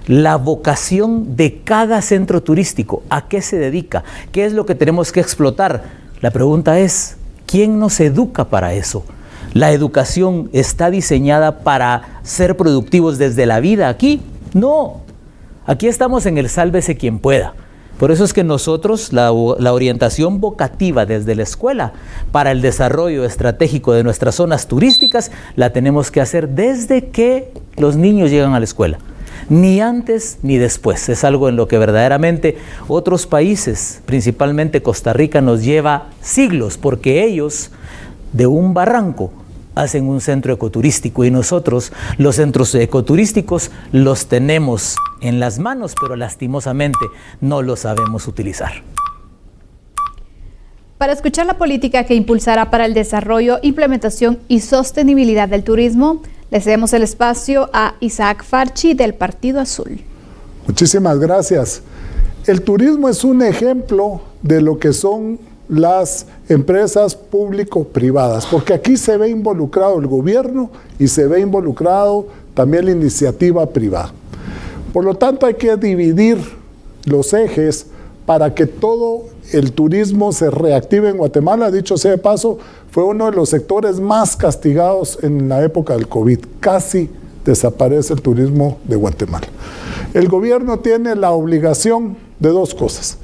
S5: la vocación de cada centro turístico. ¿A qué se dedica? ¿Qué es lo que tenemos que explotar? La pregunta es, ¿quién nos educa para eso? ¿La educación está diseñada para ser productivos desde la vida aquí? No. Aquí estamos en el sálvese quien pueda. Por eso es que nosotros, la orientación vocativa desde la escuela para el desarrollo estratégico de nuestras zonas turísticas, la tenemos que hacer desde que los niños llegan a la escuela. Ni antes ni después. Es algo en lo que verdaderamente otros países, principalmente Costa Rica, nos lleva siglos, porque ellos de un barranco hacen un centro ecoturístico y nosotros los centros ecoturísticos los tenemos en las manos, pero lastimosamente no los sabemos utilizar.
S1: Para escuchar la política que impulsará para el desarrollo, implementación y sostenibilidad del turismo, le cedemos el espacio a Isaac Farchi del Partido Azul.
S3: Muchísimas gracias. El turismo es un ejemplo de lo que son las empresas público-privadas, porque aquí se ve involucrado el gobierno y se ve involucrado también la iniciativa privada. Por lo tanto, hay que dividir los ejes para que todo el turismo se reactive en Guatemala. Dicho sea de paso, fue uno de los sectores más castigados en la época del COVID. Casi desaparece el turismo de Guatemala. El gobierno tiene la obligación de dos cosas.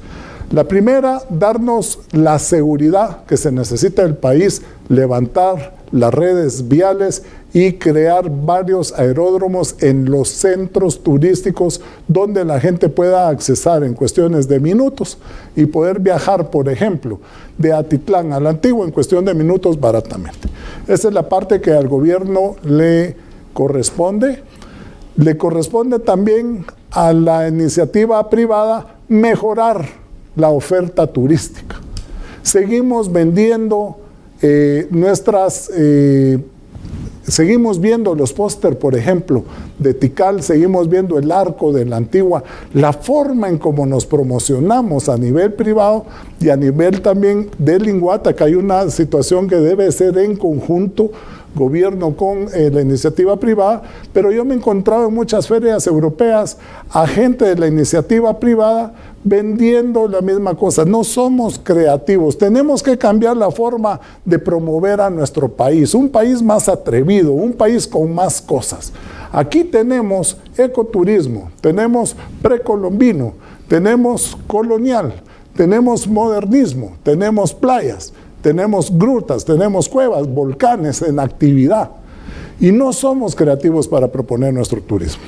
S3: La primera, darnos la seguridad que se necesita del país, levantar las redes viales y crear varios aeródromos en los centros turísticos donde la gente pueda accesar en cuestiones de minutos y poder viajar, por ejemplo, de Atitlán a la Antigua en cuestión de minutos baratamente. Esa es la parte que al gobierno le corresponde. Le corresponde también a la iniciativa privada mejorar la oferta turística. Seguimos vendiendo seguimos viendo los póster, por ejemplo, de Tikal, seguimos viendo el arco de la Antigua, la forma en cómo nos promocionamos a nivel privado y a nivel también de Linguata, que hay una situación que debe ser en conjunto, gobierno con la iniciativa privada, pero yo me he encontrado en muchas ferias europeas a gente de la iniciativa privada vendiendo la misma cosa. No somos creativos, tenemos que cambiar la forma de promover a nuestro país, un país más atrevido, un país con más cosas. Aquí tenemos ecoturismo, tenemos precolombino, tenemos colonial, tenemos modernismo, tenemos playas, tenemos grutas, tenemos cuevas, volcanes en actividad. Y no somos creativos para proponer nuestro turismo.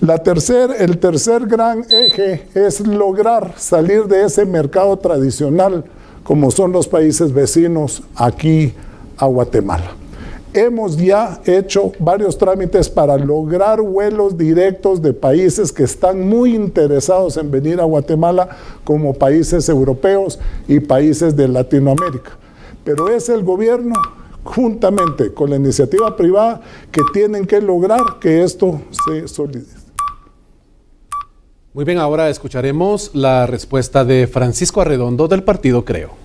S3: El tercer gran eje es lograr salir de ese mercado tradicional como son los países vecinos aquí a Guatemala. Hemos ya hecho varios trámites para lograr vuelos directos de países que están muy interesados en venir a Guatemala, como países europeos y países de Latinoamérica. Pero es el gobierno, juntamente con la iniciativa privada, que tienen que lograr que esto se solidifique.
S2: Muy bien, ahora escucharemos la respuesta de Francisco Arredondo del Partido Creo.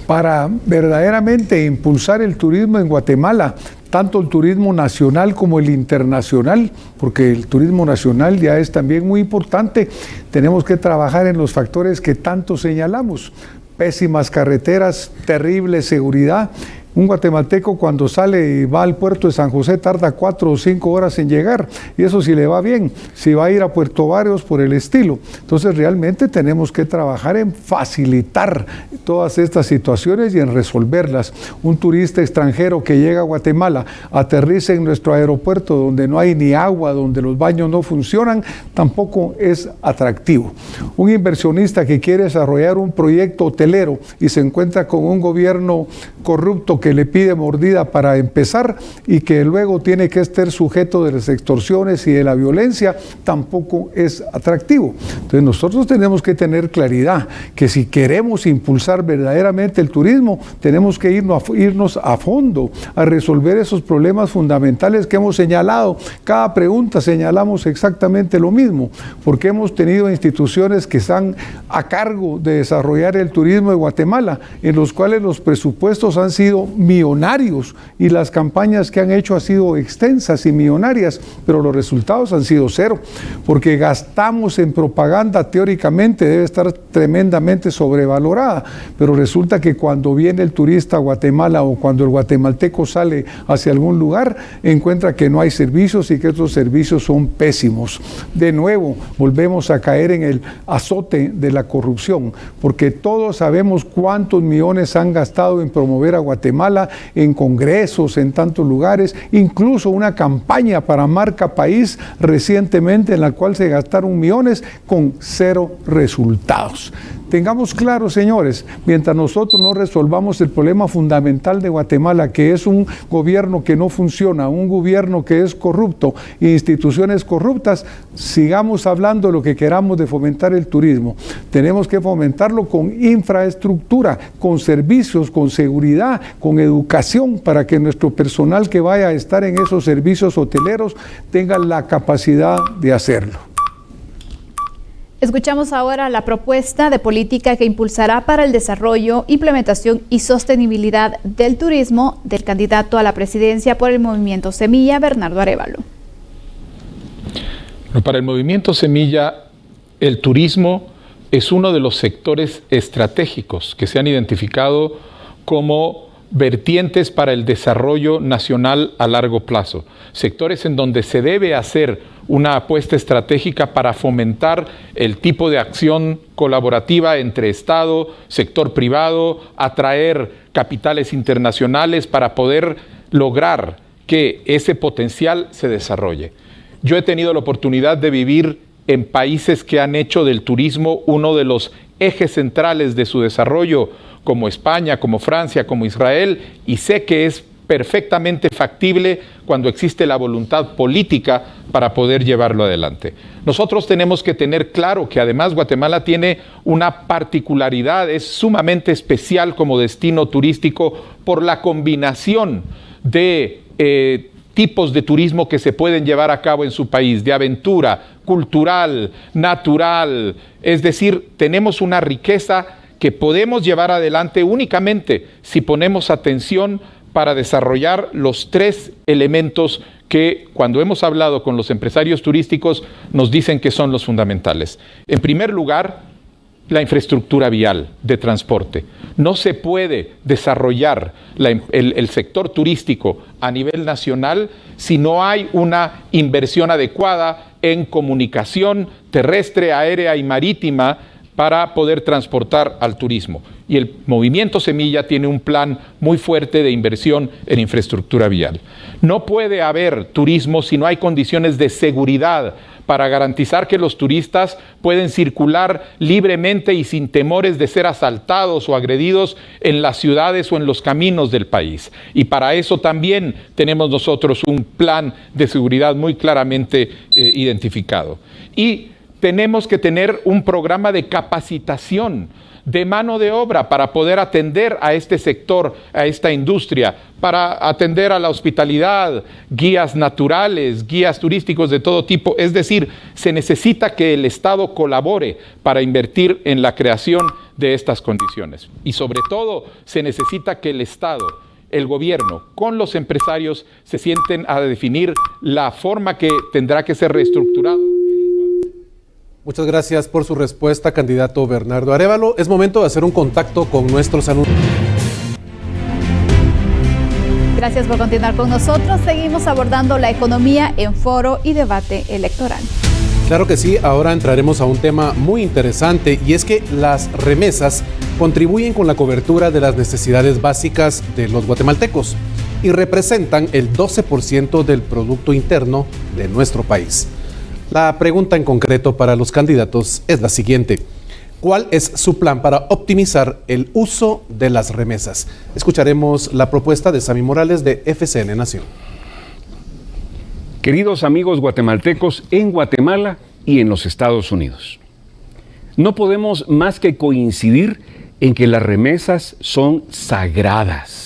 S6: Para verdaderamente impulsar el turismo en Guatemala, tanto el turismo nacional como el internacional, porque el turismo nacional ya es también muy importante, tenemos que trabajar en los factores que tanto señalamos. Pésimas carreteras, terrible seguridad. Un guatemalteco cuando sale y va al puerto de San José tarda 4 o 5 horas en llegar, y eso si le va bien, si va a ir a Puerto Barrios por el estilo. Entonces realmente tenemos que trabajar en facilitar todas estas situaciones y en resolverlas. Un turista extranjero que llega a Guatemala, aterriza en nuestro aeropuerto donde no hay ni agua, donde los baños no funcionan, tampoco es atractivo. Un inversionista que quiere desarrollar un proyecto hotelero y se encuentra con un gobierno corrupto que le pide mordida para empezar y que luego tiene que estar sujeto de las extorsiones y de la violencia, tampoco es atractivo. Entonces nosotros tenemos que tener claridad que si queremos impulsar verdaderamente el turismo, tenemos que irnos a fondo a resolver esos problemas fundamentales que hemos señalado. Cada pregunta señalamos exactamente lo mismo, porque hemos tenido instituciones que están a cargo de desarrollar el turismo de Guatemala, en los cuales los presupuestos han sido millonarios y las campañas que han hecho han sido extensas y millonarias, pero los resultados han sido cero, porque gastamos en propaganda, teóricamente debe estar tremendamente sobrevalorada, pero resulta que cuando viene el turista a Guatemala o cuando el guatemalteco sale hacia algún lugar, encuentra que no hay servicios y que estos servicios son pésimos. De nuevo, volvemos a caer en el azote de la corrupción, porque todos sabemos cuántos millones han gastado en promover a Guatemala, en congresos, en tantos lugares, incluso una campaña para Marca País recientemente en la cual se gastaron millones con cero resultados. Tengamos claro, señores, mientras nosotros no resolvamos el problema fundamental de Guatemala, que es un gobierno que no funciona, un gobierno que es corrupto, instituciones corruptas, sigamos hablando de lo que queramos de fomentar el turismo. Tenemos que fomentarlo con infraestructura, con servicios, con seguridad, con educación, para que nuestro personal que vaya a estar en esos servicios hoteleros tenga la capacidad de hacerlo.
S1: Escuchamos ahora la propuesta de política que impulsará para el desarrollo, implementación y sostenibilidad del turismo del candidato a la presidencia por el Movimiento Semilla, Bernardo Arévalo.
S7: Para el Movimiento Semilla, el turismo es uno de los sectores estratégicos que se han identificado como vertientes para el desarrollo nacional a largo plazo. Sectores en donde se debe hacer una apuesta estratégica para fomentar el tipo de acción colaborativa entre Estado, sector privado, atraer capitales internacionales para poder lograr que ese potencial se desarrolle. Yo he tenido la oportunidad de vivir en países que han hecho del turismo uno de los ejes centrales de su desarrollo, como España, como Francia, como Israel, y sé que es perfectamente factible cuando existe la voluntad política para poder llevarlo adelante. Nosotros tenemos que tener claro que además Guatemala tiene una particularidad, es sumamente especial como destino turístico por la combinación de tipos de turismo que se pueden llevar a cabo en su país, de aventura, cultural, natural, es decir, tenemos una riqueza que podemos llevar adelante únicamente si ponemos atención para desarrollar los tres elementos que cuando hemos hablado con los empresarios turísticos nos dicen que son los fundamentales. En primer lugar, la infraestructura vial de transporte. No se puede desarrollar el sector turístico a nivel nacional si no hay una inversión adecuada en comunicación terrestre, aérea y marítima para poder transportar al turismo. Y el Movimiento Semilla tiene un plan muy fuerte de inversión en infraestructura vial. No puede haber turismo si no hay condiciones de seguridad para garantizar que los turistas pueden circular libremente y sin temores de ser asaltados o agredidos en las ciudades o en los caminos del país. Y para eso también tenemos nosotros un plan de seguridad muy claramente identificado. Y tenemos que tener un programa de capacitación de mano de obra para poder atender a este sector, a esta industria, para atender a la hospitalidad, guías naturales, guías turísticos de todo tipo. Es decir, se necesita que el Estado colabore para invertir en la creación de estas condiciones. Y sobre todo, se necesita que el Estado, el gobierno, con los empresarios, se sienten a definir la forma que tendrá que ser reestructurado.
S2: Muchas gracias por su respuesta, candidato Bernardo Arévalo. Es momento de hacer un contacto con nuestros anuncios.
S1: Gracias por continuar con nosotros. Seguimos abordando la economía en Foro y Debate Electoral.
S2: Claro que sí, ahora entraremos a un tema muy interesante y es que las remesas contribuyen con la cobertura de las necesidades básicas de los guatemaltecos y representan el 12% del Producto Interno de nuestro país. La pregunta en concreto para los candidatos es la siguiente. ¿Cuál es su plan para optimizar el uso de las remesas? Escucharemos la propuesta de Sammy Morales de FCN Nación.
S4: Queridos amigos guatemaltecos en Guatemala y en los Estados Unidos, no podemos más que coincidir en que las remesas son sagradas.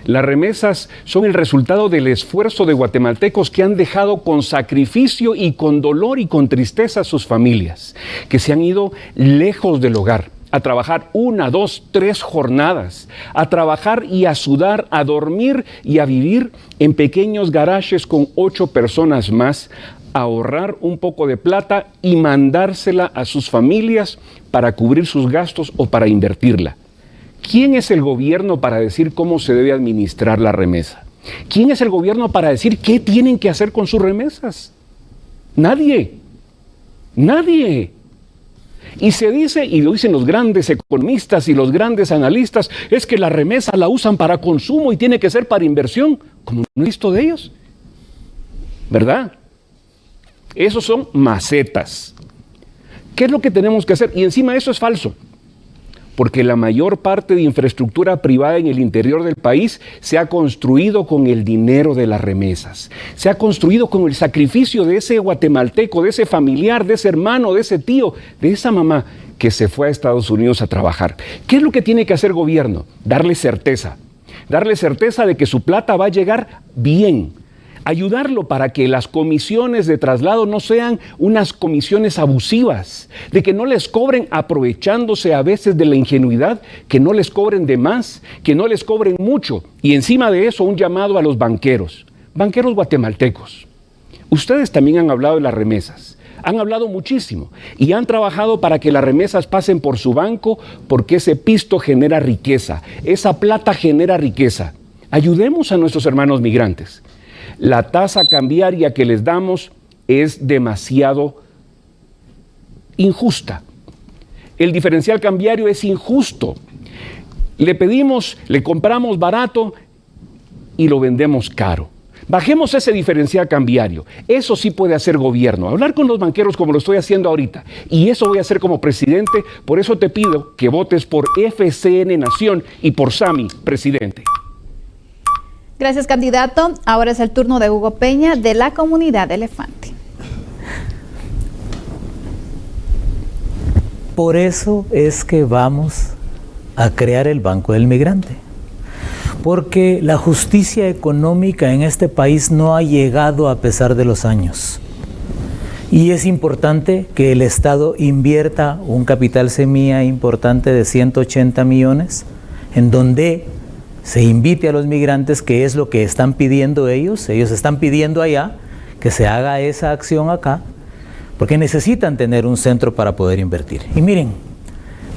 S4: Las remesas son el resultado del esfuerzo de guatemaltecos que han dejado con sacrificio y con dolor y con tristeza a sus familias, que se han ido lejos del hogar, a trabajar 1, 2, 3 jornadas, a trabajar y a sudar, a dormir y a vivir en pequeños garajes con 8 personas más, a ahorrar un poco de plata y mandársela a sus familias para cubrir sus gastos o para invertirla. ¿Quién es el gobierno para decir cómo se debe administrar la remesa? ¿Quién es el gobierno para decir qué tienen que hacer con sus remesas? Nadie. Nadie. Y se dice, y lo dicen los grandes economistas y los grandes analistas, es que la remesa la usan para consumo y tiene que ser para inversión. ¿Cómo no he visto de ellos? ¿Verdad? Esos son macetas. ¿Qué es lo que tenemos que hacer? Y encima eso es falso, porque la mayor parte de infraestructura privada en el interior del país se ha construido con el dinero de las remesas. Se ha construido con el sacrificio de ese guatemalteco, de ese familiar, de ese hermano, de ese tío, de esa mamá que se fue a Estados Unidos a trabajar. ¿Qué es lo que tiene que hacer el gobierno? Darle certeza de que su plata va a llegar bien. Ayudarlo para que las comisiones de traslado no sean unas comisiones abusivas, de que no les cobren aprovechándose a veces de la ingenuidad, que no les cobren de más, que no les cobren mucho. Y encima de eso, un llamado a los banqueros guatemaltecos. Ustedes también han hablado de las remesas, han hablado muchísimo y han trabajado para que las remesas pasen por su banco, porque ese pisto genera riqueza, esa plata genera riqueza. Ayudemos a nuestros hermanos migrantes. La tasa cambiaria que les damos es demasiado injusta. El diferencial cambiario es injusto. Le compramos barato y lo vendemos caro. Bajemos ese diferencial cambiario. Eso sí puede hacer gobierno. Hablar con los banqueros como lo estoy haciendo ahorita. Y eso voy a hacer como presidente. Por eso te pido que votes por FCN Nación y por Sammy, presidente.
S1: Gracias, candidato. Ahora es el turno de Hugo Peña, de la comunidad Elefante.
S5: Por eso es que vamos a crear el Banco del Migrante. Porque la justicia económica en este país no ha llegado a pesar de los años. Y es importante que el Estado invierta un capital semilla importante de 180 millones, en donde se invite a los migrantes, que es lo que están pidiendo ellos. Ellos están pidiendo allá que se haga esa acción acá, porque necesitan tener un centro para poder invertir. Y miren,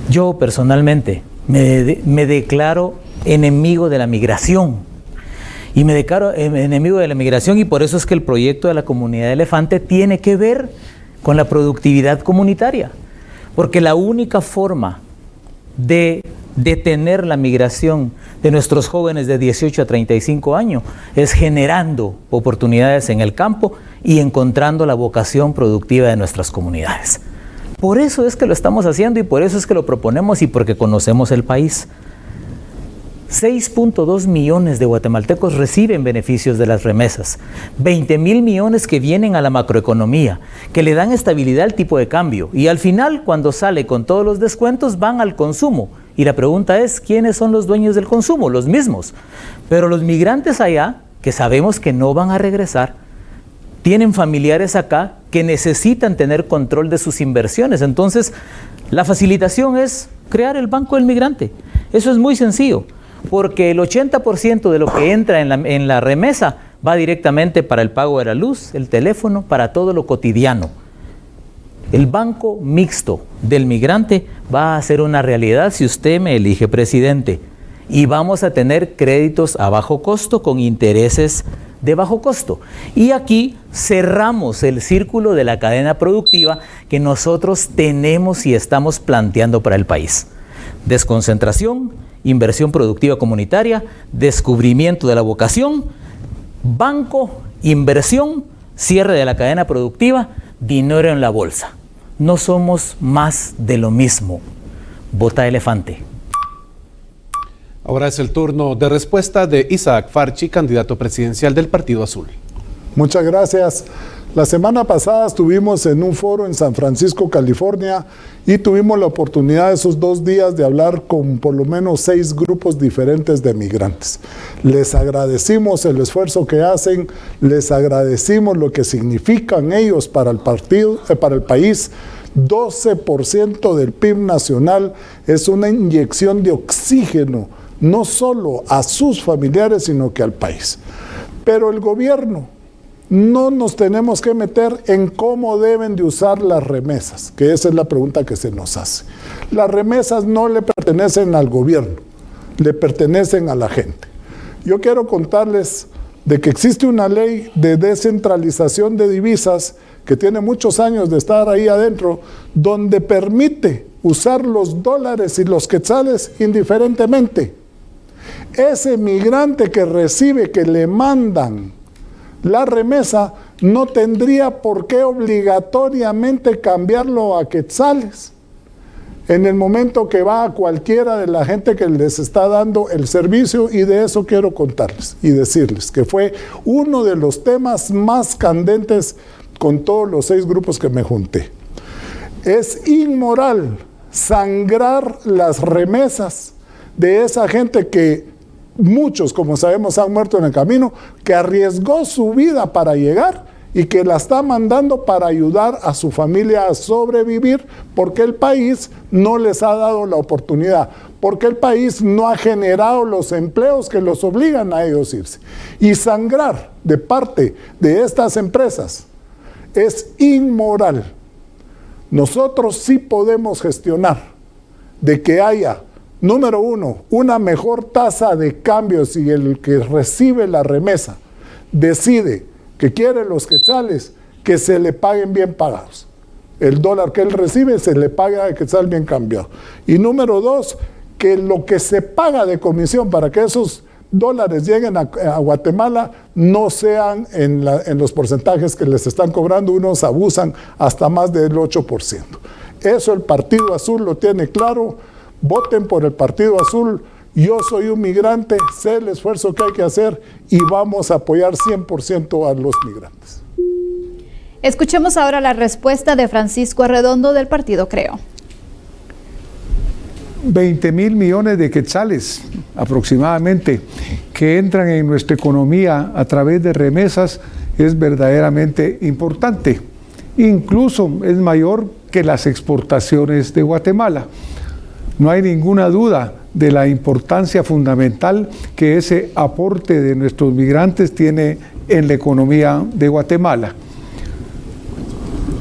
S5: yo personalmente me declaro enemigo de la migración. Y me declaro enemigo de la migración, y por eso es que el proyecto de la comunidad Elefante tiene que ver con la productividad comunitaria. Porque la única forma de detener la migración de nuestros jóvenes de 18 a 35 años es generando oportunidades en el campo y encontrando la vocación productiva de nuestras comunidades. Por eso es que lo estamos haciendo y por eso es que lo proponemos y porque conocemos el país. 6.2 millones de guatemaltecos reciben beneficios de las remesas, 20,000 millones que vienen a la macroeconomía, que le dan estabilidad al tipo de cambio y al final, cuando sale con todos los descuentos, van al consumo. Y la pregunta es, ¿quiénes son los dueños del consumo? Los mismos. Pero los migrantes allá, que sabemos que no van a regresar, tienen familiares acá que necesitan tener control de sus inversiones. Entonces, la facilitación es crear el Banco del Migrante. Eso es muy sencillo, porque el 80% de lo que entra en la remesa va directamente para el pago de la luz, el teléfono, para todo lo cotidiano. El Banco Mixto del Migrante va a ser una realidad si usted me elige presidente. Y vamos a tener créditos a bajo costo con intereses de bajo costo. Y aquí cerramos el círculo de la cadena productiva que nosotros tenemos y estamos planteando para el país. Desconcentración, inversión productiva comunitaria, descubrimiento de la vocación, banco, inversión, cierre de la cadena productiva, dinero en la bolsa. No somos más de lo mismo. Vota elefante.
S2: Ahora es el turno de respuesta de Isaac Farchi, candidato presidencial del Partido Azul.
S3: Muchas gracias. La semana pasada estuvimos en un foro en San Francisco, California, y tuvimos la oportunidad esos 2 días de hablar con por lo menos 6 grupos diferentes de migrantes. Les agradecimos el esfuerzo que hacen, les agradecimos lo que significan ellos para el país. 12% del PIB nacional es una inyección de oxígeno, no solo a sus familiares, sino que al país. Pero el gobierno, no nos tenemos que meter en cómo deben de usar las remesas, que esa es la pregunta que se nos hace. Las remesas no le pertenecen al gobierno, le pertenecen a la gente. Yo quiero contarles de que existe una ley de descentralización de divisas que tiene muchos años de estar ahí adentro, donde permite usar los dólares y los quetzales indiferentemente. Ese migrante que recibe, que le mandan la remesa, no tendría por qué obligatoriamente cambiarlo a quetzales en el momento que va a cualquiera de la gente que les está dando el servicio, y de eso quiero contarles y decirles que fue uno de los temas más candentes con todos los 6 grupos que me junté. Es inmoral sangrar las remesas de esa gente que muchos, como sabemos, han muerto en el camino, que arriesgó su vida para llegar y que la está mandando para ayudar a su familia a sobrevivir, porque el país no les ha dado la oportunidad, porque el país no ha generado los empleos que los obligan a ellos irse. Y sangrar de parte de estas empresas es inmoral. Nosotros sí podemos gestionar de que haya, número 1, una mejor tasa de cambio si el que recibe la remesa decide que quiere los quetzales, que se le paguen bien pagados. El dólar que él recibe se le paga de quetzal bien cambiado. Y número 2, que lo que se paga de comisión para que esos dólares lleguen a Guatemala no sean en los porcentajes que les están cobrando. Unos abusan hasta más del 8%. Eso el Partido Azul lo tiene claro. Voten por el Partido Azul. Yo soy un migrante, sé el esfuerzo que hay que hacer y vamos a apoyar 100% a los migrantes.
S1: Escuchemos ahora la respuesta de Francisco Arredondo del Partido Creo.
S6: 20,000 millones de quetzales aproximadamente que entran en nuestra economía a través de remesas es verdaderamente importante. Incluso es mayor que las exportaciones de Guatemala. No hay ninguna duda de la importancia fundamental que ese aporte de nuestros migrantes tiene en la economía de Guatemala.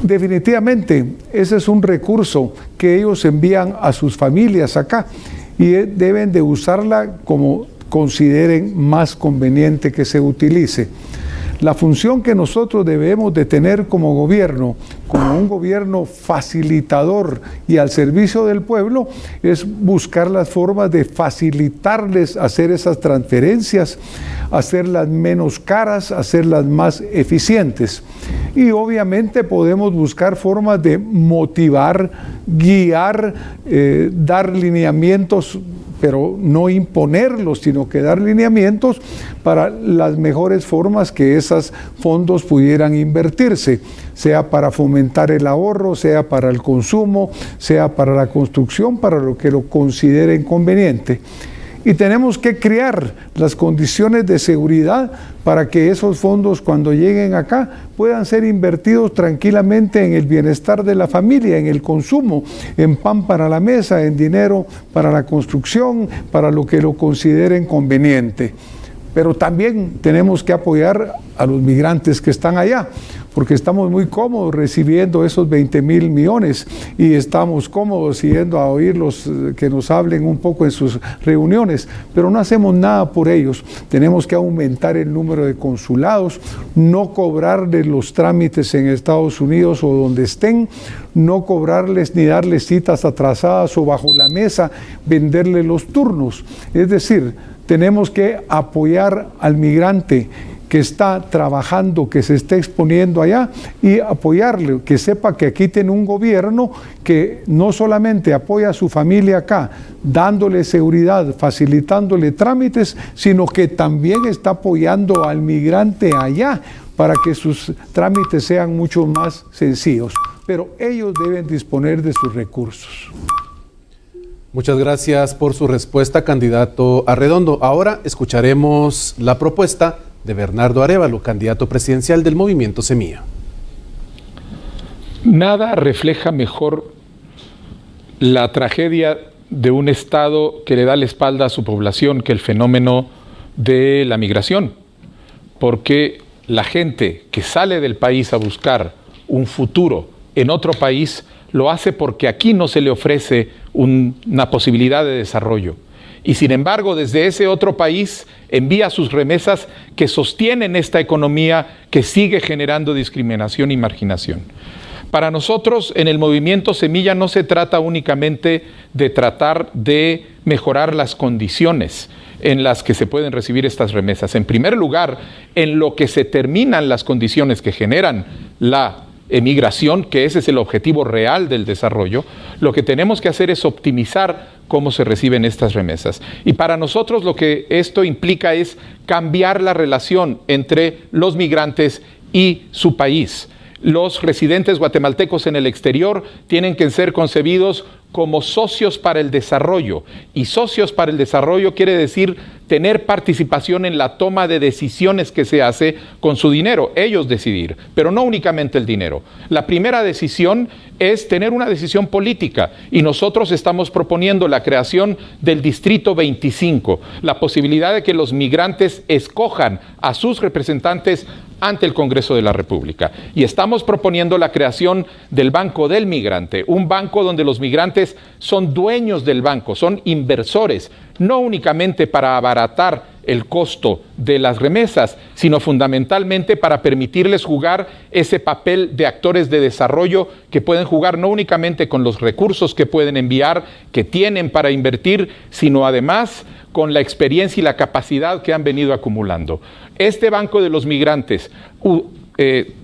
S6: Definitivamente, ese es un recurso que ellos envían a sus familias acá y deben de usarla como consideren más conveniente que se utilice. La función que nosotros debemos de tener como gobierno, como un gobierno facilitador y al servicio del pueblo, es buscar las formas de facilitarles hacer esas transferencias, hacerlas menos caras, hacerlas más eficientes. Y obviamente podemos buscar formas de motivar, guiar, dar lineamientos, pero no imponerlos, sino que dar lineamientos para las mejores formas que esos fondos pudieran invertirse, sea para fomentar el ahorro, sea para el consumo, sea para la construcción, para lo que lo consideren conveniente. Y tenemos que crear las condiciones de seguridad para que esos fondos, cuando lleguen acá, puedan ser invertidos tranquilamente en el bienestar de la familia, en el consumo, en pan para la mesa, en dinero para la construcción, para lo que lo consideren conveniente. Pero también tenemos que apoyar a los migrantes que están allá, porque estamos muy cómodos recibiendo esos 20,000 millones y estamos cómodos yendo a oírlos que nos hablen un poco en sus reuniones, pero no hacemos nada por ellos. Tenemos que aumentar el número de consulados, no cobrarles los trámites en Estados Unidos o donde estén, no cobrarles ni darles citas atrasadas o bajo la mesa, venderles los turnos. Es decir, tenemos que apoyar al migrante que está trabajando, que se está exponiendo allá, y apoyarle, que sepa que aquí tiene un gobierno que no solamente apoya a su familia acá, dándole seguridad, facilitándole trámites, sino que también está apoyando al migrante allá para que sus trámites sean mucho más sencillos. Pero ellos deben disponer de sus recursos.
S2: Muchas gracias por su respuesta, candidato Arredondo. Ahora escucharemos la propuesta de Bernardo Arévalo, candidato presidencial del Movimiento Semilla.
S7: Nada refleja mejor la tragedia de un Estado que le da la espalda a su población que el fenómeno de la migración, porque la gente que sale del país a buscar un futuro en otro país lo hace porque aquí no se le ofrece una posibilidad de desarrollo. Y sin embargo, desde ese otro país envía sus remesas que sostienen esta economía que sigue generando discriminación y marginación. Para nosotros, en el Movimiento Semilla, no se trata únicamente de tratar de mejorar las condiciones en las que se pueden recibir estas remesas. En primer lugar, en lo que se terminan las condiciones que generan la emigración, que ese es el objetivo real del desarrollo, lo que tenemos que hacer es optimizar cómo se reciben estas remesas. Y para nosotros lo que esto implica es cambiar la relación entre los migrantes y su país. Los residentes guatemaltecos en el exterior tienen que ser concebidos como socios para el desarrollo. Y socios para el desarrollo quiere decir tener participación en la toma de decisiones que se hace con su dinero, ellos decidir, pero no únicamente el dinero. La primera decisión es tener una decisión política y nosotros estamos proponiendo la creación del Distrito 25, la posibilidad de que los migrantes escojan a sus representantes ante el Congreso de la República. Y estamos proponiendo la creación del Banco del Migrante, un banco donde los migrantes son dueños del banco, son inversores, no únicamente para abaratar el costo de las remesas, sino fundamentalmente para permitirles jugar ese papel de actores de desarrollo que pueden jugar no únicamente con los recursos que pueden enviar, que tienen para invertir, sino además con la experiencia y la capacidad que han venido acumulando. Este Banco de los Migrantes,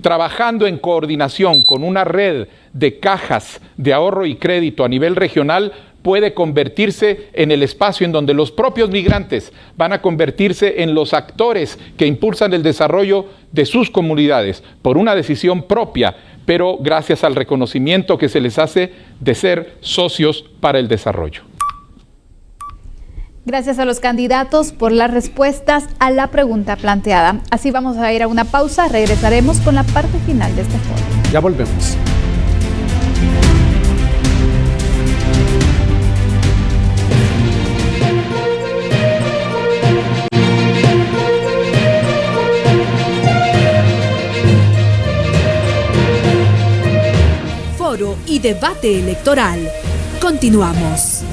S7: trabajando en coordinación con una red de cajas de ahorro y crédito a nivel regional, puede convertirse en el espacio en donde los propios migrantes van a convertirse en los actores que impulsan el desarrollo de sus comunidades por una decisión propia, pero gracias al reconocimiento que se les hace de ser socios para el desarrollo.
S1: Gracias a los candidatos por las respuestas a la pregunta planteada. Así vamos a ir a una pausa, regresaremos con la parte final de este foro.
S2: Ya volvemos.
S8: Foro y debate electoral. Continuamos.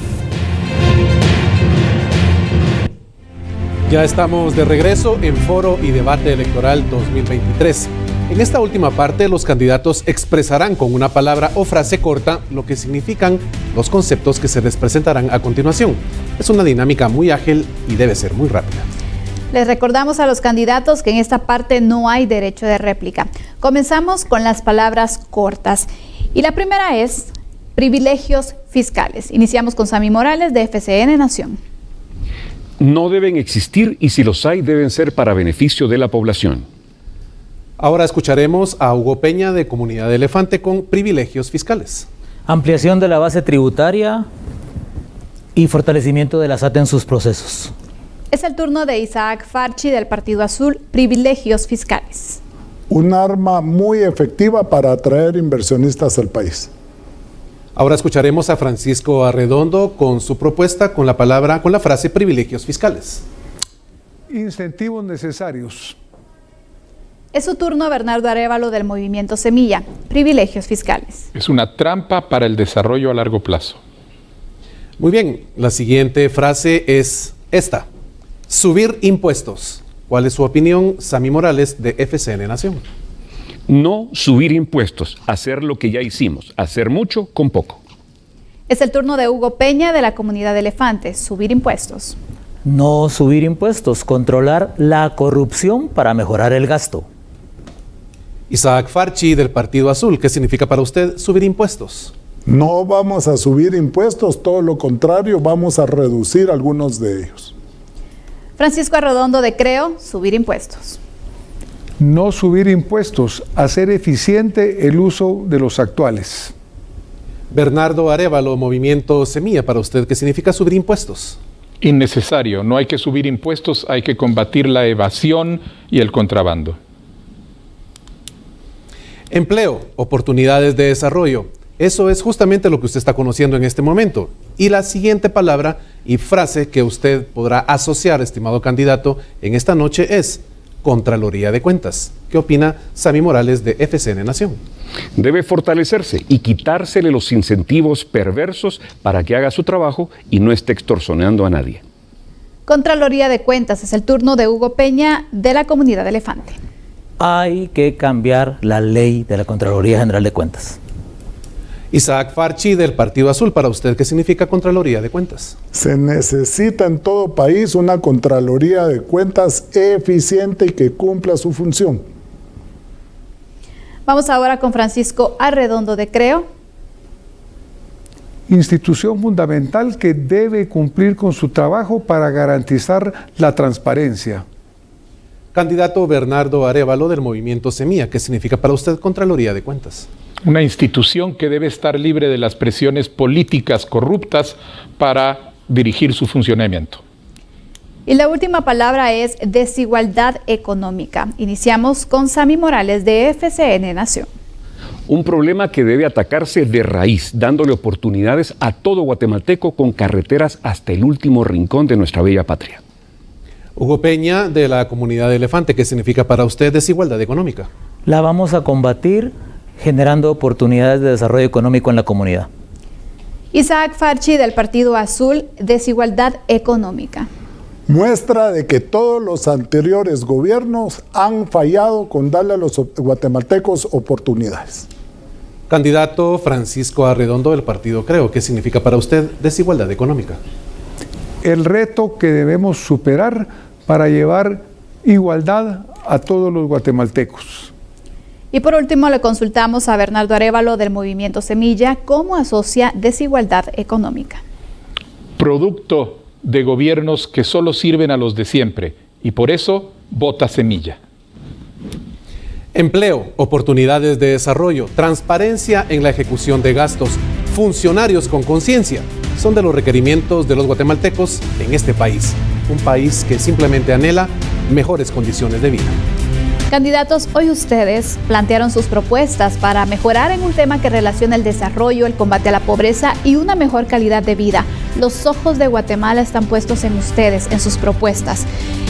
S2: Ya estamos de regreso en Foro y Debate Electoral 2023. En esta última parte, los candidatos expresarán con una palabra o frase corta lo que significan los conceptos que se les presentarán a continuación. Es una dinámica muy ágil y debe ser muy rápida.
S1: Les recordamos a los candidatos que en esta parte no hay derecho de réplica. Comenzamos con las palabras cortas. Y la primera es privilegios fiscales. Iniciamos con Sammy Morales de FCN Nación.
S4: No deben existir y si los hay deben ser para beneficio de la población.
S2: Ahora escucharemos a Hugo Peña de Comunidad de Elefante con privilegios fiscales.
S5: Ampliación de la base tributaria y fortalecimiento de la SAT en sus procesos.
S1: Es el turno de Isaac Farchi del Partido Azul, privilegios fiscales.
S3: Un arma muy efectiva para atraer inversionistas al país.
S2: Ahora escucharemos a Francisco Arredondo con su propuesta con la frase privilegios fiscales.
S6: Incentivos necesarios.
S1: Es su turno Bernardo Arévalo del Movimiento Semilla, privilegios fiscales.
S7: Es una trampa para el desarrollo a largo plazo.
S2: Muy bien, la siguiente frase es esta: subir impuestos. ¿Cuál es su opinión, Sammy Morales de FCN Nación?
S4: No subir impuestos, hacer lo que ya hicimos, hacer mucho con poco.
S1: Es el turno de Hugo Peña de la Comunidad de Elefantes, subir impuestos.
S5: No subir impuestos, controlar la corrupción para mejorar el gasto.
S2: Isaac Farchi del Partido Azul, ¿qué significa para usted subir impuestos?
S3: No vamos a subir impuestos, todo lo contrario, vamos a reducir algunos de ellos.
S1: Francisco Arredondo de Creo, subir impuestos.
S6: No subir impuestos, hacer eficiente el uso de los actuales.
S2: Bernardo Arévalo, Movimiento Semilla, para usted, ¿qué significa subir impuestos?
S7: Innecesario, no hay que subir impuestos, hay que combatir la evasión y el contrabando.
S2: Empleo, oportunidades de desarrollo. Eso es justamente lo que usted está conociendo en este momento. Y la siguiente palabra y frase que usted podrá asociar, estimado candidato, en esta noche es Contraloría de Cuentas. ¿Qué opina Sammy Morales de FCN Nación?
S4: Debe fortalecerse y quitársele los incentivos perversos para que haga su trabajo y no esté extorsionando a nadie.
S1: Contraloría de Cuentas, es el turno de Hugo Peña de la Comunidad Elefante.
S5: Hay que cambiar la ley de la Contraloría General de Cuentas.
S2: Isaac Farchi del Partido Azul, para usted, ¿qué significa Contraloría de Cuentas?
S3: Se necesita en todo país una Contraloría de Cuentas eficiente y que cumpla su función.
S1: Vamos ahora con Francisco Arredondo de Creo.
S6: Institución fundamental que debe cumplir con su trabajo para garantizar la transparencia.
S2: Candidato Bernardo Arévalo del Movimiento Semilla, ¿qué significa para usted Contraloría de Cuentas?
S7: Una institución que debe estar libre de las presiones políticas corruptas para dirigir su funcionamiento.
S1: Y la última palabra es desigualdad económica. Iniciamos con Sammy Morales de FCN Nación.
S4: Un problema que debe atacarse de raíz, dándole oportunidades a todo guatemalteco con carreteras hasta el último rincón de nuestra bella patria.
S2: Hugo Peña de la Comunidad Elefante, ¿qué significa para usted desigualdad económica?
S5: La vamos a combatir generando oportunidades de desarrollo económico en la comunidad.
S1: Isaac Farchi del Partido Azul, desigualdad económica.
S3: Muestra de que todos los anteriores gobiernos han fallado con darle a los guatemaltecos oportunidades.
S2: Candidato Francisco Arredondo del Partido Creo, ¿qué significa para usted desigualdad económica?
S6: El reto que debemos superar para llevar igualdad a todos los guatemaltecos.
S1: Y por último le consultamos a Bernardo Arévalo del Movimiento Semilla, ¿cómo asocia desigualdad económica?
S7: Producto de gobiernos que solo sirven a los de siempre y por eso vota Semilla.
S2: Empleo, oportunidades de desarrollo, transparencia en la ejecución de gastos, funcionarios con conciencia, son de los requerimientos de los guatemaltecos en este país, un país que simplemente anhela mejores condiciones de vida.
S1: Candidatos, hoy ustedes plantearon sus propuestas para mejorar en un tema que relaciona el desarrollo, el combate a la pobreza y una mejor calidad de vida. Los ojos de Guatemala están puestos en ustedes, en sus propuestas.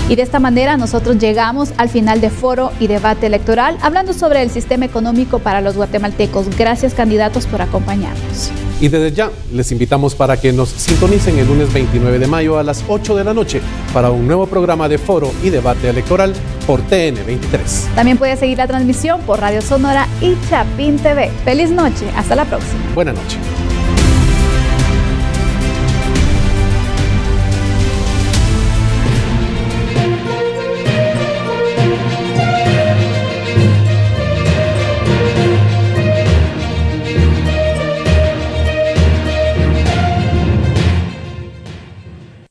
S1: Y de esta manera nosotros llegamos al final de Foro y Debate Electoral, hablando sobre el sistema económico para los guatemaltecos. Gracias, candidatos, por acompañarnos.
S2: Y desde ya les invitamos para que nos sintonicen el lunes 29 de mayo a las 8 de la noche para un nuevo programa de Foro y Debate Electoral por TN23.
S1: También puede seguir la transmisión por Radio Sonora y Chapín TV. Feliz noche, hasta la próxima.
S2: Buenas noches.